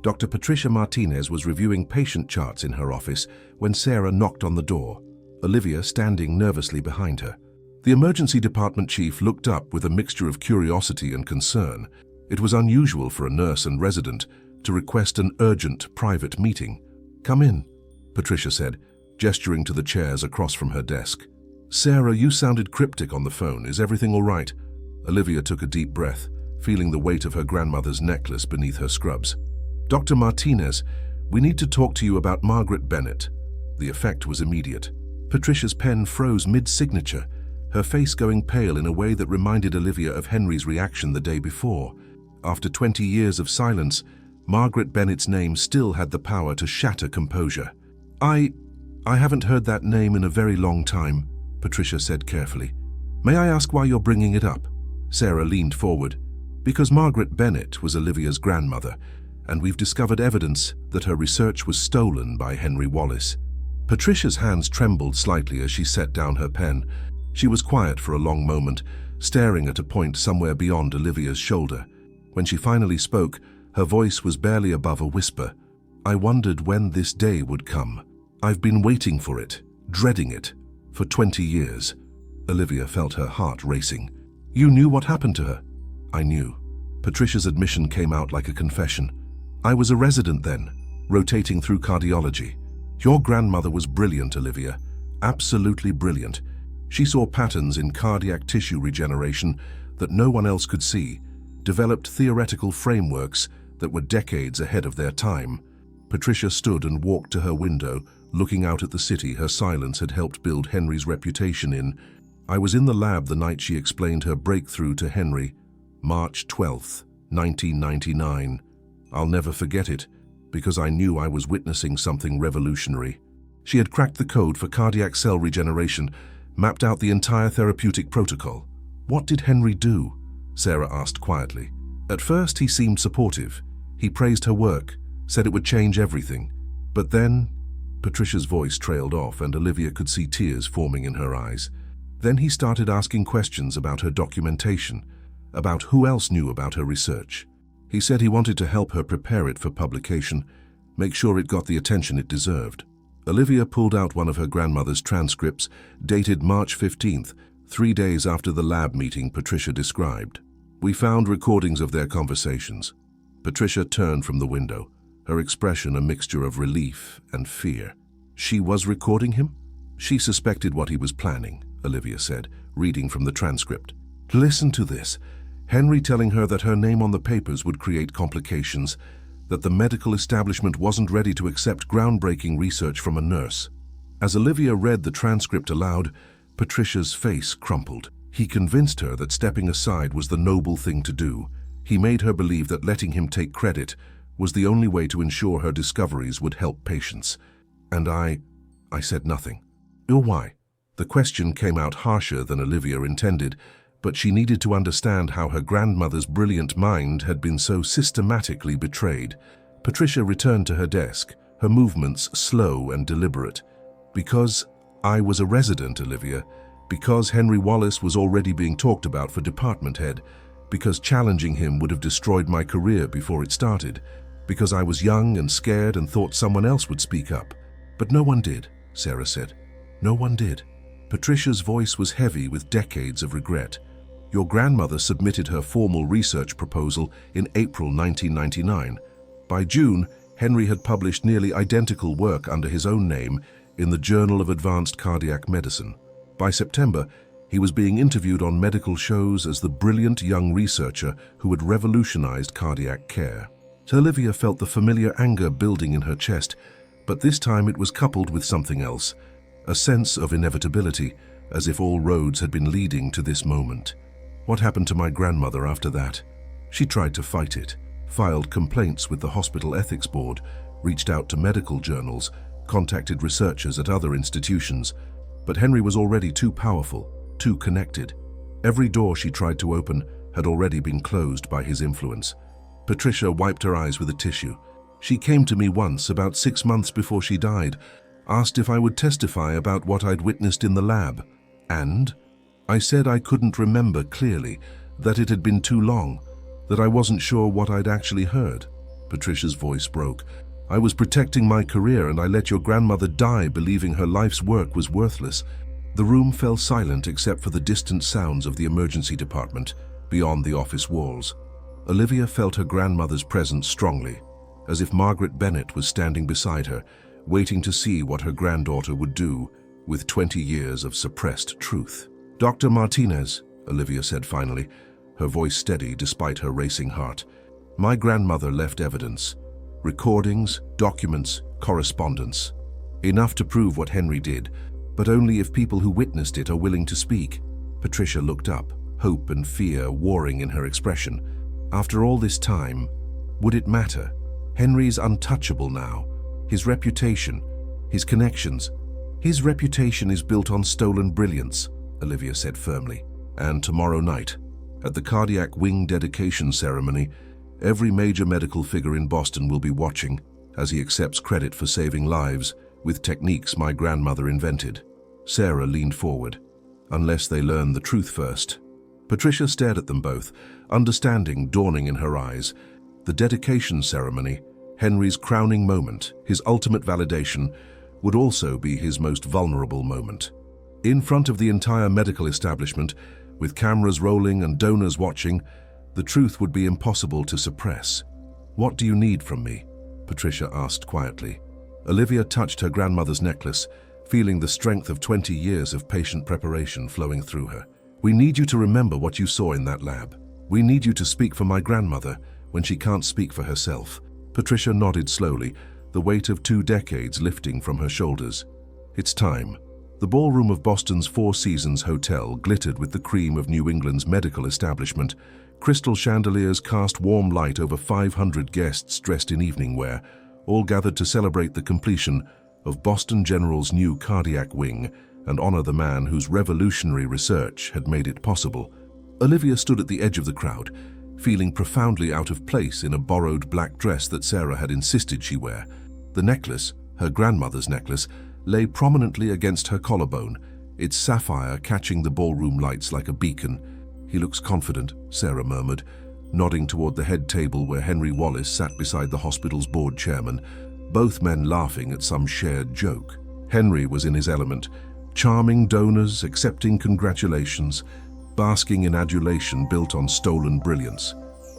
Dr. Patricia Martinez was reviewing patient charts in her office when Sarah knocked on the door, Olivia standing nervously behind her. The emergency department chief looked up with a mixture of curiosity and concern. It was unusual for a nurse and resident to request an urgent private meeting. "Come in," Patricia said, gesturing to the chairs across from her desk. "Sarah, you sounded cryptic on the phone. Is everything all right?" Olivia took a deep breath, feeling the weight of her grandmother's necklace beneath her scrubs. "Dr. Martinez, we need to talk to you about Margaret Bennett." The effect was immediate. Patricia's pen froze mid-signature, her face going pale in a way that reminded Olivia of Henry's reaction the day before. After 20 years of silence, Margaret Bennett's name still had the power to shatter composure. I haven't heard that name in a very long time," Patricia said carefully. "May I ask why you're bringing it up?" Sarah leaned forward. "Because Margaret Bennett was Olivia's grandmother, and we've discovered evidence that her research was stolen by Henry Wallace." Patricia's hands trembled slightly as she set down her pen. She was quiet for a long moment, staring at a point somewhere beyond Olivia's shoulder. When she finally spoke, her voice was barely above a whisper. I wondered when this day would come. I've been waiting for it, dreading it, for 20 years. Olivia felt her heart racing. You knew what happened to her? I knew. Patricia's admission came out like a confession. I was a resident then, rotating through cardiology. Your grandmother was brilliant, Olivia. Absolutely brilliant. She saw patterns in cardiac tissue regeneration that no one else could see, developed theoretical frameworks that were decades ahead of their time. Patricia stood and walked to her window, looking out at the city her silence had helped build Henry's reputation in. I was in the lab the night she explained her breakthrough to Henry, March 12th, 1999. I'll never forget it, because I knew I was witnessing something revolutionary. She had cracked the code for cardiac cell regeneration, mapped out the entire therapeutic protocol. What did Henry do? Sarah asked quietly. At first he seemed supportive. He praised her work, said it would change everything. But then, Patricia's voice trailed off and Olivia could see tears forming in her eyes. Then he started asking questions about her documentation, about who else knew about her research. He said he wanted to help her prepare it for publication, make sure it got the attention it deserved. Olivia pulled out one of her grandmother's transcripts, dated March 15th, 3 days after the lab meeting Patricia described. We found recordings of their conversations. Patricia turned from the window, her expression a mixture of relief and fear. She was recording him? She suspected what he was planning, Olivia said, reading from the transcript. Listen to this. Henry telling her that her name on the papers would create complications, that the medical establishment wasn't ready to accept groundbreaking research from a nurse. As Olivia read the transcript aloud, Patricia's face crumpled. He convinced her that stepping aside was the noble thing to do. He made her believe that letting him take credit was the only way to ensure her discoveries would help patients. And I said nothing. Why? The question came out harsher than Olivia intended, but she needed to understand how her grandmother's brilliant mind had been so systematically betrayed. Patricia returned to her desk, her movements slow and deliberate. Because I was a resident, Olivia. Because Henry Wallace was already being talked about for department head. Because challenging him would have destroyed my career before it started. Because I was young and scared and thought someone else would speak up. But no one did, Sarah said. No one did. Patricia's voice was heavy with decades of regret. Your grandmother submitted her formal research proposal in April 1999. By June, Henry had published nearly identical work under his own name in the Journal of Advanced Cardiac Medicine. By September, he was being interviewed on medical shows as the brilliant young researcher who had revolutionized cardiac care. Olivia felt the familiar anger building in her chest, but this time it was coupled with something else, a sense of inevitability, as if all roads had been leading to this moment. What happened to my grandmother after that? She tried to fight it, filed complaints with the hospital ethics board, reached out to medical journals, contacted researchers at other institutions. But Henry was already too powerful, too connected. Every door she tried to open had already been closed by his influence. Patricia wiped her eyes with a tissue. She came to me once, about 6 months before she died, asked if I would testify about what I'd witnessed in the lab. And I said I couldn't remember clearly, that it had been too long, that I wasn't sure what I'd actually heard. Patricia's voice broke. I was protecting my career and I let your grandmother die believing her life's work was worthless. The room fell silent except for the distant sounds of the emergency department, beyond the office walls. Olivia felt her grandmother's presence strongly, as if Margaret Bennett was standing beside her, waiting to see what her granddaughter would do with 20 years of suppressed truth. Dr. Martinez, Olivia said finally, her voice steady despite her racing heart. My grandmother left evidence. Recordings, documents, correspondence. Enough to prove what Henry did, but only if people who witnessed it are willing to speak. Patricia looked up, hope and fear warring in her expression. After all this time, would it matter? Henry's untouchable now. His reputation, his connections. His reputation is built on stolen brilliance, Olivia said firmly. And tomorrow night, at the cardiac wing dedication ceremony, every major medical figure in Boston will be watching as he accepts credit for saving lives with techniques my grandmother invented. Sarah leaned forward. unless they learn the truth first. Patricia stared at them both, understanding dawning in her eyes. The dedication ceremony, Henry's crowning moment, his ultimate validation, would also be his most vulnerable moment. In front of the entire medical establishment, with cameras rolling and donors watching, the truth would be impossible to suppress. "What do you need from me?" Patricia asked quietly. Olivia touched her grandmother's necklace, feeling the strength of 20 years of patient preparation flowing through her. "We need you to remember what you saw in that lab. We need you to speak for my grandmother when she can't speak for herself." Patricia nodded slowly, the weight of 2 decades lifting from her shoulders. "It's time." The ballroom of Boston's Four Seasons Hotel glittered with the cream of New England's medical establishment. Crystal chandeliers cast warm light over 500 guests dressed in evening wear, all gathered to celebrate the completion of Boston General's new cardiac wing and honor the man whose revolutionary research had made it possible. Olivia stood at the edge of the crowd, feeling profoundly out of place in a borrowed black dress that Sarah had insisted she wear. The necklace, her grandmother's necklace, lay prominently against her collarbone, its sapphire catching the ballroom lights like a beacon. "He looks confident," Sarah murmured, nodding toward the head table where Henry Wallace sat beside the hospital's board chairman, both men laughing at some shared joke. Henry was in his element, charming donors, accepting congratulations, basking in adulation built on stolen brilliance.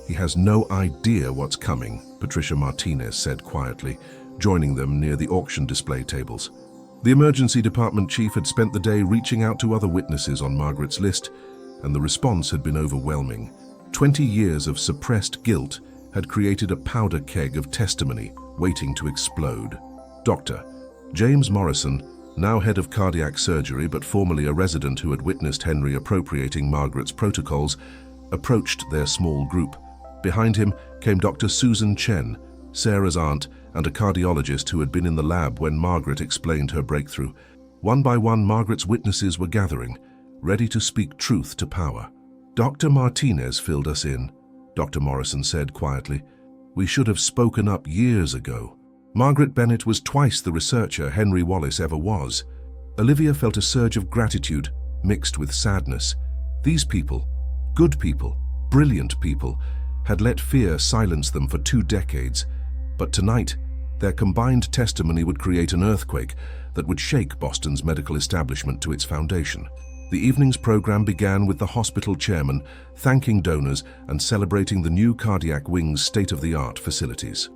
"He has no idea what's coming," Patricia Martinez said quietly, joining them near the auction display tables. The emergency department chief had spent the day reaching out to other witnesses on Margaret's list, and the response had been overwhelming. 20 years of suppressed guilt had created a powder keg of testimony waiting to explode. Dr. James Morrison, now head of cardiac surgery but formerly a resident who had witnessed Henry appropriating Margaret's protocols, approached their small group. Behind him came Dr. Susan Chen, Sarah's aunt, and a cardiologist who had been in the lab when Margaret explained her breakthrough. One by one, Margaret's witnesses were gathering, ready to speak truth to power. "Dr. Martinez filled us in," Dr. Morrison said quietly. "We should have spoken up years ago." Margaret Bennett was twice the researcher Henry Wallace ever was. Olivia felt a surge of gratitude mixed with sadness. These people, good people, brilliant people, had let fear silence them for 2 decades. But tonight, their combined testimony would create an earthquake that would shake Boston's medical establishment to its foundation. The evening's program began with the hospital chairman thanking donors and celebrating the new cardiac wing's state-of-the-art facilities.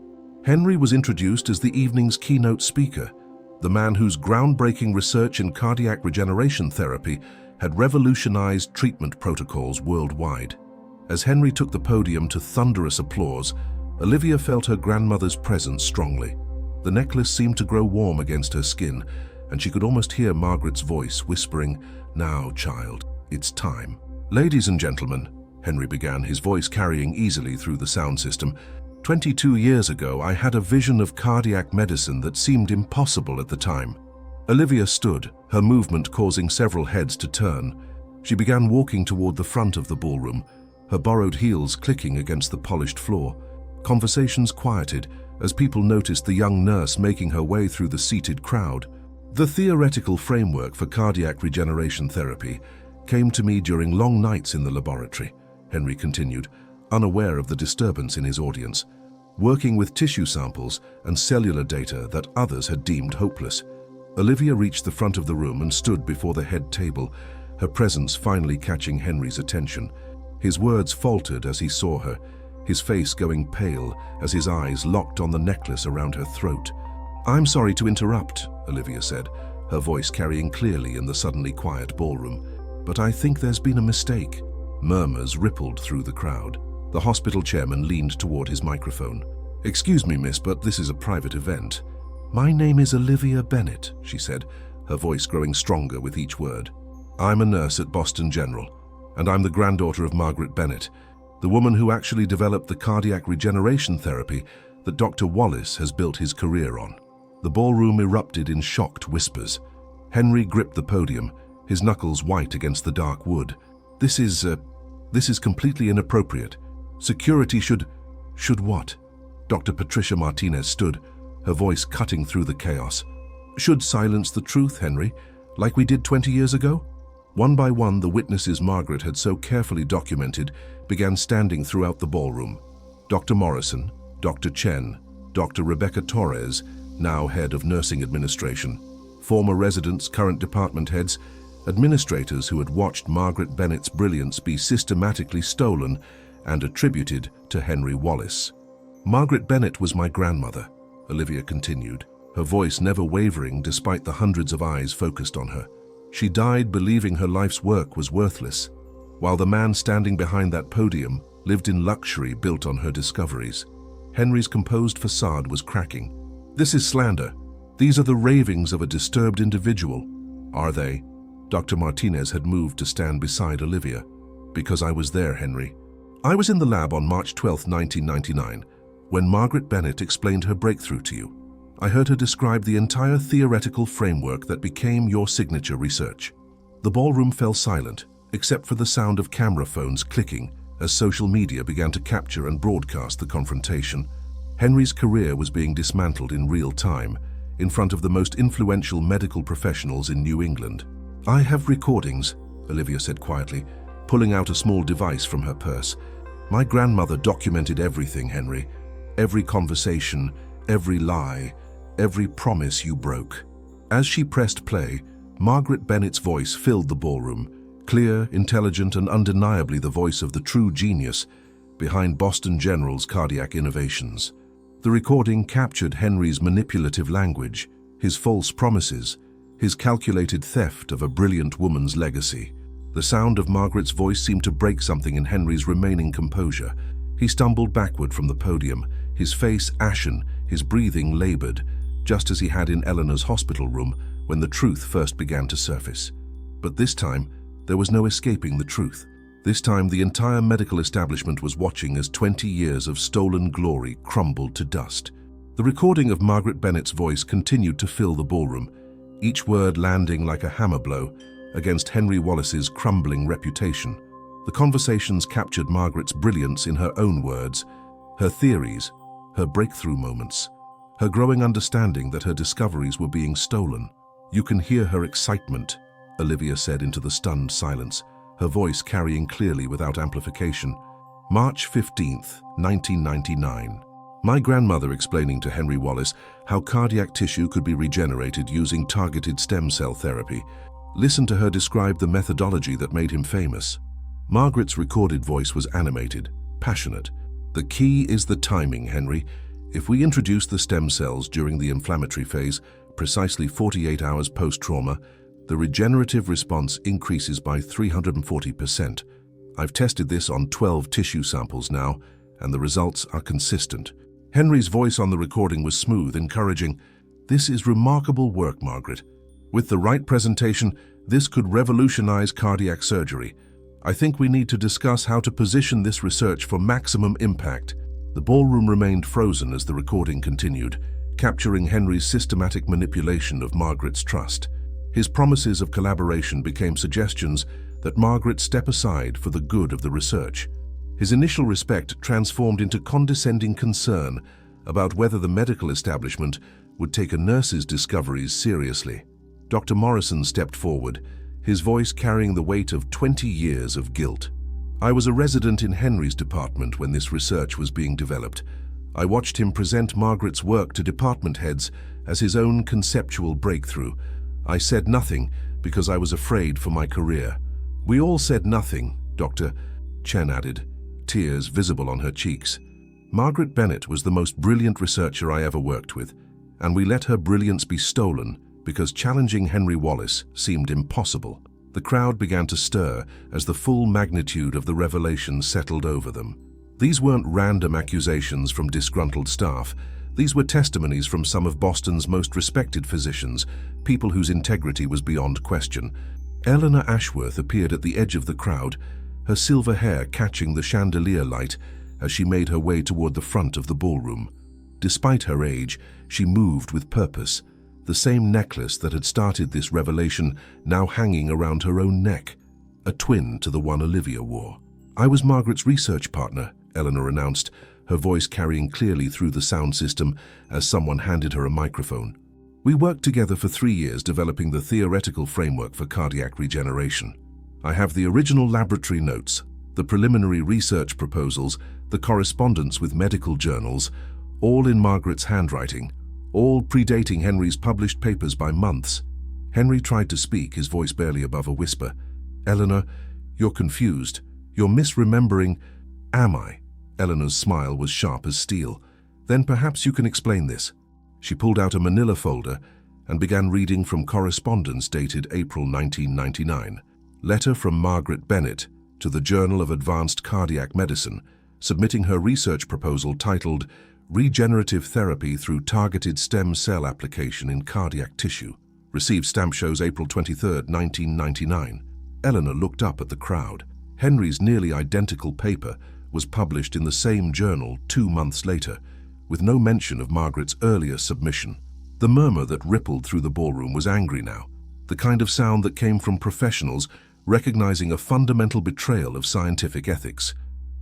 Henry was introduced as the evening's keynote speaker, the man whose groundbreaking research in cardiac regeneration therapy had revolutionized treatment protocols worldwide. As Henry took the podium to thunderous applause, Olivia felt her grandmother's presence strongly. The necklace seemed to grow warm against her skin, and she could almost hear Margaret's voice whispering, "Now, child, it's time." "Ladies and gentlemen," Henry began, his voice carrying easily through the sound system, 22 years ago, I had a vision of cardiac medicine that seemed impossible at the time." Olivia stood, her movement causing several heads to turn. She began walking toward the front of the ballroom, her borrowed heels clicking against the polished floor. Conversations quieted as people noticed the young nurse making her way through the seated crowd. "The theoretical framework for cardiac regeneration therapy came to me during long nights in the laboratory," Henry continued, unaware of the disturbance in his audience, working with tissue samples and cellular data that others had deemed hopeless. Olivia reached the front of the room and stood before the head table, her presence finally catching Henry's attention. His words faltered as he saw her, his face going pale as his eyes locked on the necklace around her throat. "I'm sorry to interrupt," Olivia said, her voice carrying clearly in the suddenly quiet ballroom, "but I think there's been a mistake." Murmurs rippled through the crowd. The hospital chairman leaned toward his microphone. "Excuse me, miss, but this is a private event." "My name is Olivia Bennett," she said, her voice growing stronger with each word. "I'm a nurse at Boston General, and I'm the granddaughter of Margaret Bennett, the woman who actually developed the cardiac regeneration therapy that Dr. Wallace has built his career on." The ballroom erupted in shocked whispers. Henry gripped the podium, his knuckles white against the dark wood. This is completely inappropriate. Security should what?" Dr. Patricia Martinez stood, her voice cutting through the chaos. "Should silence the truth, Henry, like we did 20 years ago?" One by one, the witnesses Margaret had so carefully documented began standing throughout the ballroom. Dr. Morrison, Dr. Chen, Dr. Rebecca Torres, now head of nursing administration, former residents, current department heads, administrators who had watched Margaret Bennett's brilliance be systematically stolen and attributed to Henry Wallace. Margaret Bennett was my grandmother, Olivia continued, her voice never wavering despite the hundreds of eyes focused on her. She died believing her life's work was worthless, while the man standing behind that podium lived in luxury built on her discoveries. Henry's composed facade was cracking. This is slander. These are the ravings of a disturbed individual. Are they? Dr. Martinez had moved to stand beside Olivia. Because I was there, Henry. I was in the lab on March 12, 1999, when Margaret Bennett explained her breakthrough to you. I heard her describe the entire theoretical framework that became your signature research. The ballroom fell silent, except for the sound of camera phones clicking as social media began to capture and broadcast the confrontation. Henry's career was being dismantled in real time, in front of the most influential medical professionals in New England. I have recordings, Olivia said quietly, pulling out a small device from her purse. My grandmother documented everything, Henry. Every conversation, every lie, every promise you broke. As she pressed play, Margaret Bennett's voice filled the ballroom, clear, intelligent, and undeniably the voice of the true genius behind Boston General's cardiac innovations. The recording captured Henry's manipulative language, his false promises, his calculated theft of a brilliant woman's legacy. The sound of Margaret's voice seemed to break something in Henry's remaining composure. He stumbled backward from the podium, his face ashen, his breathing labored, just as he had in Eleanor's hospital room when the truth first began to surface. But this time, there was no escaping the truth. This time, the entire medical establishment was watching as 20 years of stolen glory crumbled to dust. The recording of Margaret Bennett's voice continued to fill the ballroom, each word landing like a hammer blow against Henry Wallace's crumbling reputation. The conversations captured Margaret's brilliance in her own words, her theories, her breakthrough moments, her growing understanding that her discoveries were being stolen. You can hear her excitement, Olivia said into the stunned silence, her voice carrying clearly without amplification. March 15th, 1999. My grandmother explaining to Henry Wallace how cardiac tissue could be regenerated using targeted stem cell therapy. Listen to her describe the methodology that made him famous. Margaret's recorded voice was animated, passionate. The key is the timing, Henry. If we introduce the stem cells during the inflammatory phase, precisely 48 hours post-trauma, the regenerative response increases by 340%. I've tested this on 12 tissue samples now, and the results are consistent. Henry's voice on the recording was smooth, encouraging. This is remarkable work, Margaret. With the right presentation, this could revolutionize cardiac surgery. I think we need to discuss how to position this research for maximum impact. The ballroom remained frozen as the recording continued, capturing Henry's systematic manipulation of Margaret's trust. His promises of collaboration became suggestions that Margaret step aside for the good of the research. His initial respect transformed into condescending concern about whether the medical establishment would take a nurse's discoveries seriously. Dr. Morrison stepped forward, his voice carrying the weight of 20 years of guilt. I was a resident in Henry's department when this research was being developed. I watched him present Margaret's work to department heads as his own conceptual breakthrough. I said nothing because I was afraid for my career. We all said nothing, Dr. Chen added, tears visible on her cheeks. Margaret Bennett was the most brilliant researcher I ever worked with, and we let her brilliance be stolen because challenging Henry Wallace seemed impossible. The crowd began to stir as the full magnitude of the revelation settled over them. These weren't random accusations from disgruntled staff. These were testimonies from some of Boston's most respected physicians, people whose integrity was beyond question. Eleanor Ashworth appeared at the edge of the crowd, her silver hair catching the chandelier light as she made her way toward the front of the ballroom. Despite her age, she moved with purpose, the same necklace that had started this revelation now hanging around her own neck, a twin to the one Olivia wore. I was Margaret's research partner, Eleanor announced, her voice carrying clearly through the sound system as someone handed her a microphone. We worked together for 3 years developing the theoretical framework for cardiac regeneration. I have the original laboratory notes, the preliminary research proposals, the correspondence with medical journals, all in Margaret's handwriting, all predating Henry's published papers by months. Henry tried to speak, his voice barely above a whisper. Eleanor, you're confused. You're misremembering. Am I? Eleanor's smile was sharp as steel. Then perhaps you can explain this. She pulled out a manila folder and began reading from correspondence dated April 1999. Letter from Margaret Bennett to the Journal of Advanced Cardiac Medicine, submitting her research proposal titled Regenerative Therapy Through Targeted Stem Cell Application in Cardiac Tissue. Received stamp shows April 23, 1999. Eleanor looked up at the crowd. Henry's nearly identical paper was published in the same journal 2 months later, with no mention of Margaret's earlier submission. The murmur that rippled through the ballroom was angry now, the kind of sound that came from professionals recognizing a fundamental betrayal of scientific ethics.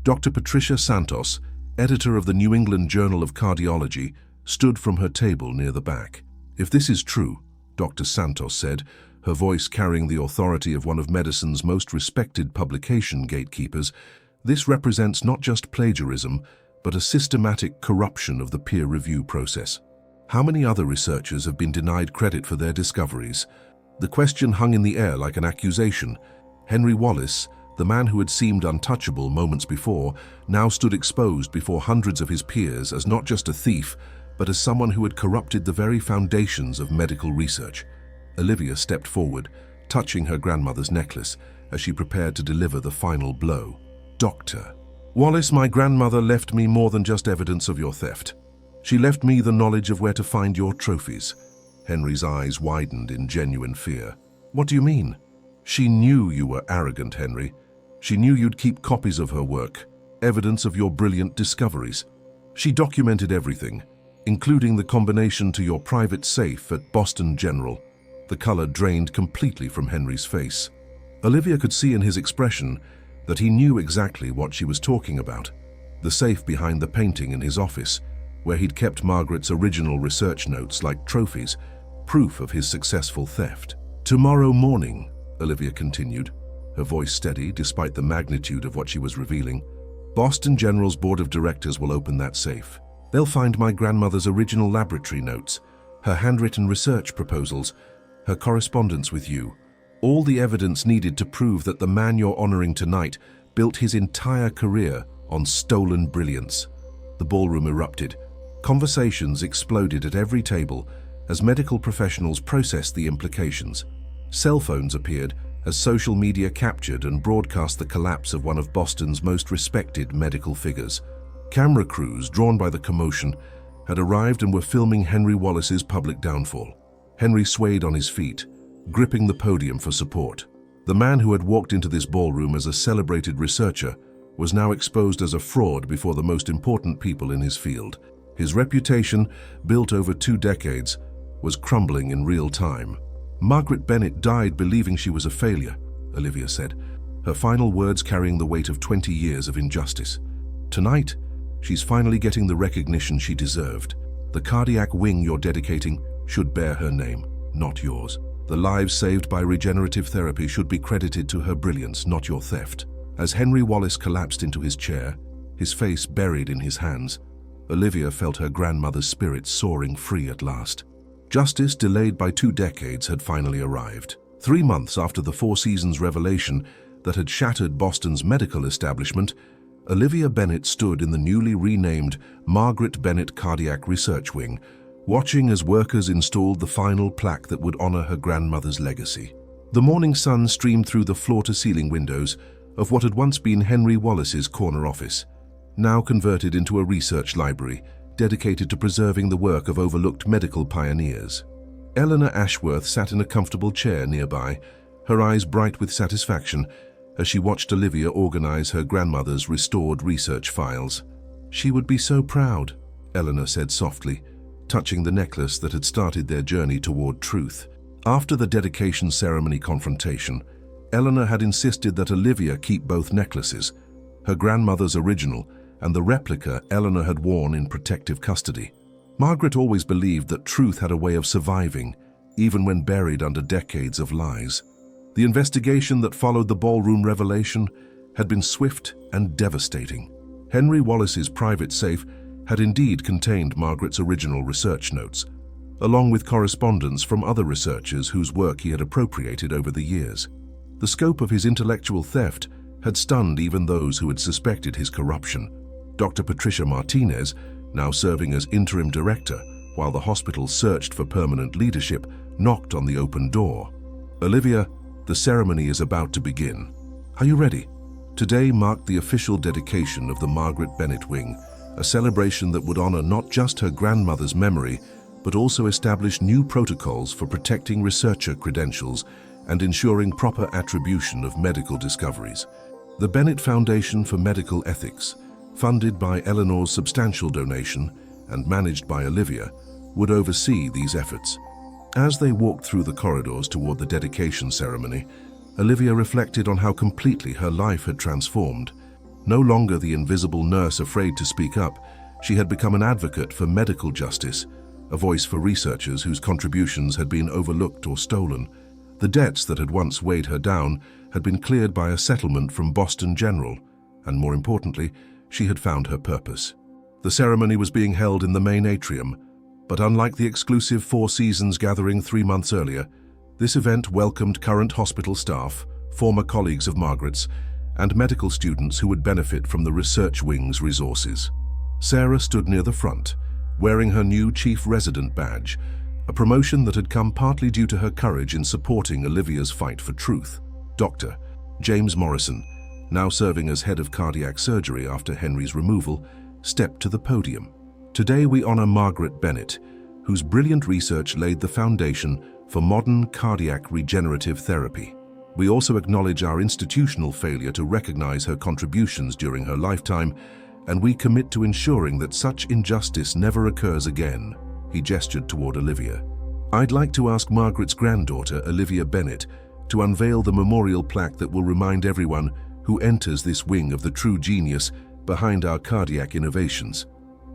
Dr. Patricia Santos, editor of the New England Journal of Cardiology, stood from her table near the back. If this is true, Dr. Santos said, her voice carrying the authority of one of medicine's most respected publication gatekeepers, this represents not just plagiarism, but a systematic corruption of the peer review process. How many other researchers have been denied credit for their discoveries? The question hung in the air like an accusation. Henry Wallace, the man who had seemed untouchable moments before, now stood exposed before hundreds of his peers as not just a thief, but as someone who had corrupted the very foundations of medical research. Olivia stepped forward, touching her grandmother's necklace as she prepared to deliver the final blow. Doctor Wallace, my grandmother left me more than just evidence of your theft. She left me the knowledge of where to find your trophies. Henry's eyes widened in genuine fear. What do you mean? She knew you were arrogant, Henry. She knew you'd keep copies of her work, evidence of your brilliant discoveries. She documented everything, including the combination to your private safe at Boston General. The color drained completely from Henry's face. Olivia could see in his expression that he knew exactly what she was talking about. The safe behind the painting in his office, where he'd kept Margaret's original research notes like trophies, proof of his successful theft. Tomorrow morning, Olivia continued, her voice steady despite the magnitude of what she was revealing, Boston General's board of directors will open that safe. They'll find my grandmother's original laboratory notes, her handwritten research proposals, her correspondence with you, all the evidence needed to prove that the man you're honoring tonight built his entire career on stolen brilliance. The ballroom erupted. Conversations exploded at every table as medical professionals processed the implications. Cell phones appeared as social media captured and broadcast the collapse of one of Boston's most respected medical figures. Camera crews, drawn by the commotion, had arrived and were filming Henry Wallace's public downfall. Henry swayed on his feet, gripping the podium for support. The man who had walked into this ballroom as a celebrated researcher was now exposed as a fraud before the most important people in his field. His reputation, built over 2 decades, was crumbling in real time. Margaret Bennett died believing she was a failure, Olivia said, her final words carrying the weight of 20 years of injustice. Tonight, she's finally getting the recognition she deserved. The cardiac wing you're dedicating should bear her name, not yours. The lives saved by regenerative therapy should be credited to her brilliance, not your theft. As Henry Wallace collapsed into his chair, his face buried in his hands, Olivia felt her grandmother's spirit soaring free at last. Justice, delayed by 2 decades, had finally arrived. 3 months after the Four Seasons revelation that had shattered Boston's medical establishment, Olivia Bennett stood in the newly renamed Margaret Bennett Cardiac Research Wing, watching as workers installed the final plaque that would honor her grandmother's legacy. The morning sun streamed through the floor-to-ceiling windows of what had once been Henry Wallace's corner office, now converted into a research library dedicated to preserving the work of overlooked medical pioneers. Eleanor Ashworth sat in a comfortable chair nearby, her eyes bright with satisfaction as she watched Olivia organize her grandmother's restored research files. She would be so proud, Eleanor said softly, touching the necklace that had started their journey toward truth. After the dedication ceremony confrontation, Eleanor had insisted that Olivia keep both necklaces, her grandmother's original and the replica Eleanor had worn in protective custody. Margaret always believed that truth had a way of surviving, even when buried under decades of lies. The investigation that followed the ballroom revelation had been swift and devastating. Henry Wallace's private safe had indeed contained Margaret's original research notes, along with correspondence from other researchers whose work he had appropriated over the years. The scope of his intellectual theft had stunned even those who had suspected his corruption. Dr. Patricia Martinez, now serving as interim director while the hospital searched for permanent leadership, knocked on the open door. "Olivia, the ceremony is about to begin. Are you ready?" Today marked the official dedication of the Margaret Bennett Wing, a celebration that would honor not just her grandmother's memory, but also establish new protocols for protecting researcher credentials and ensuring proper attribution of medical discoveries. The Bennett Foundation for Medical Ethics, funded by Eleanor's substantial donation and managed by Olivia, would oversee these efforts. As they walked through the corridors toward the dedication ceremony, Olivia reflected on how completely her life had transformed. No longer the invisible nurse afraid to speak up, she had become an advocate for medical justice, a voice for researchers whose contributions had been overlooked or stolen. The debts that had once weighed her down had been cleared by a settlement from Boston General, and more importantly, she had found her purpose. The ceremony was being held in the main atrium, but unlike the exclusive Four Seasons gathering 3 months earlier, this event welcomed current hospital staff, former colleagues of Margaret's, and medical students who would benefit from the research wing's resources. Sarah stood near the front, wearing her new chief resident badge, a promotion that had come partly due to her courage in supporting Olivia's fight for truth. Dr. James Morrison, now serving as head of cardiac surgery after Henry's removal, stepped to the podium. Today we honor Margaret Bennett, whose brilliant research laid the foundation for modern cardiac regenerative therapy. We also acknowledge our institutional failure to recognize her contributions during her lifetime, and we commit to ensuring that such injustice never occurs again. He gestured toward Olivia. I'd like to ask Margaret's granddaughter, Olivia Bennett, to unveil the memorial plaque that will remind everyone who enters this wing of the true genius behind our cardiac innovations.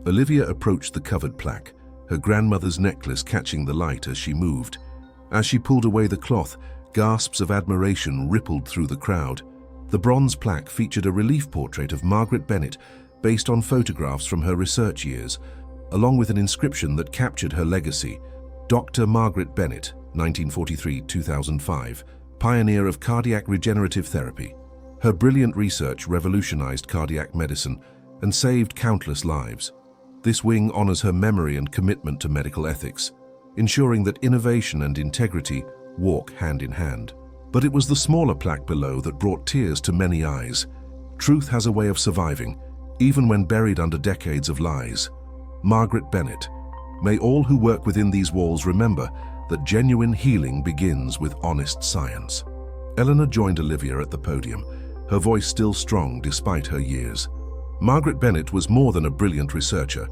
Olivia approached the covered plaque, her grandmother's necklace catching the light as she moved. As she pulled away the cloth, gasps of admiration rippled through the crowd. The bronze plaque featured a relief portrait of Margaret Bennett based on photographs from her research years, along with an inscription that captured her legacy: Dr. Margaret Bennett, 1943-2005, pioneer of cardiac regenerative therapy. Her brilliant research revolutionized cardiac medicine and saved countless lives. This wing honors her memory and commitment to medical ethics, ensuring that innovation and integrity walk hand in hand. But it was the smaller plaque below that brought tears to many eyes. Truth has a way of surviving, even when buried under decades of lies. Margaret Bennett, may all who work within these walls remember that genuine healing begins with honest science. Eleanor joined Olivia at the podium, her voice still strong despite her years. Margaret Bennett was more than a brilliant researcher.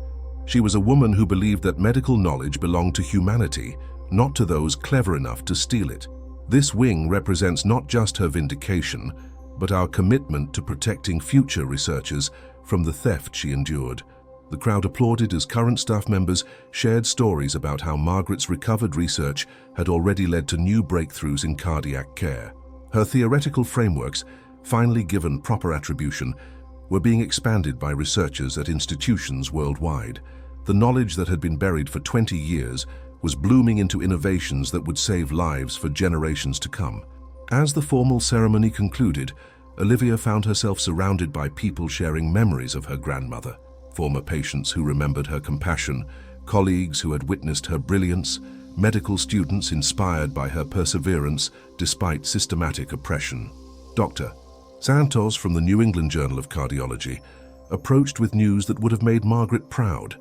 She was a woman who believed that medical knowledge belonged to humanity, not to those clever enough to steal it. This wing represents not just her vindication, but our commitment to protecting future researchers from the theft she endured. The crowd applauded as current staff members shared stories about how Margaret's recovered research had already led to new breakthroughs in cardiac care. Her theoretical frameworks, finally given proper attribution, were being expanded by researchers at institutions worldwide. The knowledge that had been buried for 20 years was blooming into innovations that would save lives for generations to come. As the formal ceremony concluded, Olivia found herself surrounded by people sharing memories of her grandmother, former patients who remembered her compassion, colleagues who had witnessed her brilliance, medical students inspired by her perseverance despite systematic oppression. Dr. Santos from the New England Journal of Cardiology approached with news that would have made Margaret proud.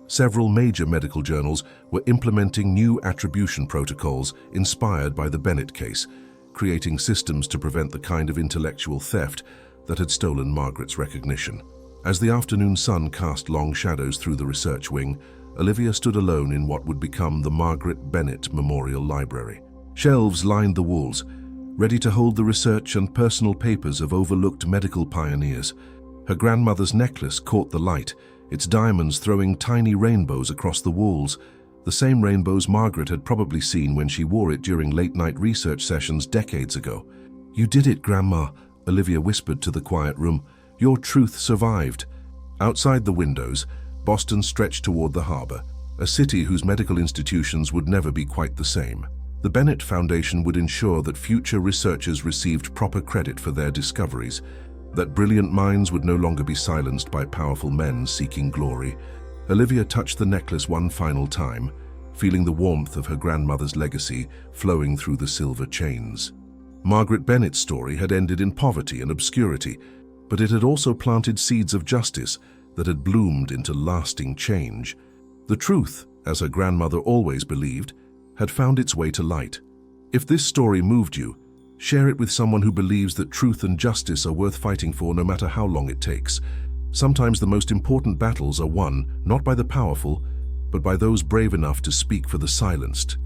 Several major medical journals were implementing new attribution protocols inspired by the Bennett case, creating systems to prevent the kind of intellectual theft that had stolen Margaret's recognition. As the afternoon sun cast long shadows through the research wing, Olivia stood alone in what would become the Margaret Bennett Memorial Library. Shelves lined the walls, ready to hold the research and personal papers of overlooked medical pioneers. Her grandmother's necklace caught the light, its diamonds throwing tiny rainbows across the walls, the same rainbows Margaret had probably seen when she wore it during late-night research sessions decades ago. "You did it, Grandma," Olivia whispered to the quiet room. "Your truth survived." Outside the windows, Boston stretched toward the harbor, a city whose medical institutions would never be quite the same. The Bennett Foundation would ensure that future researchers received proper credit for their discoveries, that brilliant minds would no longer be silenced by powerful men seeking glory. Olivia touched the necklace one final time, feeling the warmth of her grandmother's legacy flowing through the silver chains. Margaret Bennett's story had ended in poverty and obscurity, but it had also planted seeds of justice that had bloomed into lasting change. The truth, as her grandmother always believed, had found its way to light. If this story moved you, share it with someone who believes that truth and justice are worth fighting for no matter how long it takes. Sometimes the most important battles are won not by the powerful, but by those brave enough to speak for the silenced.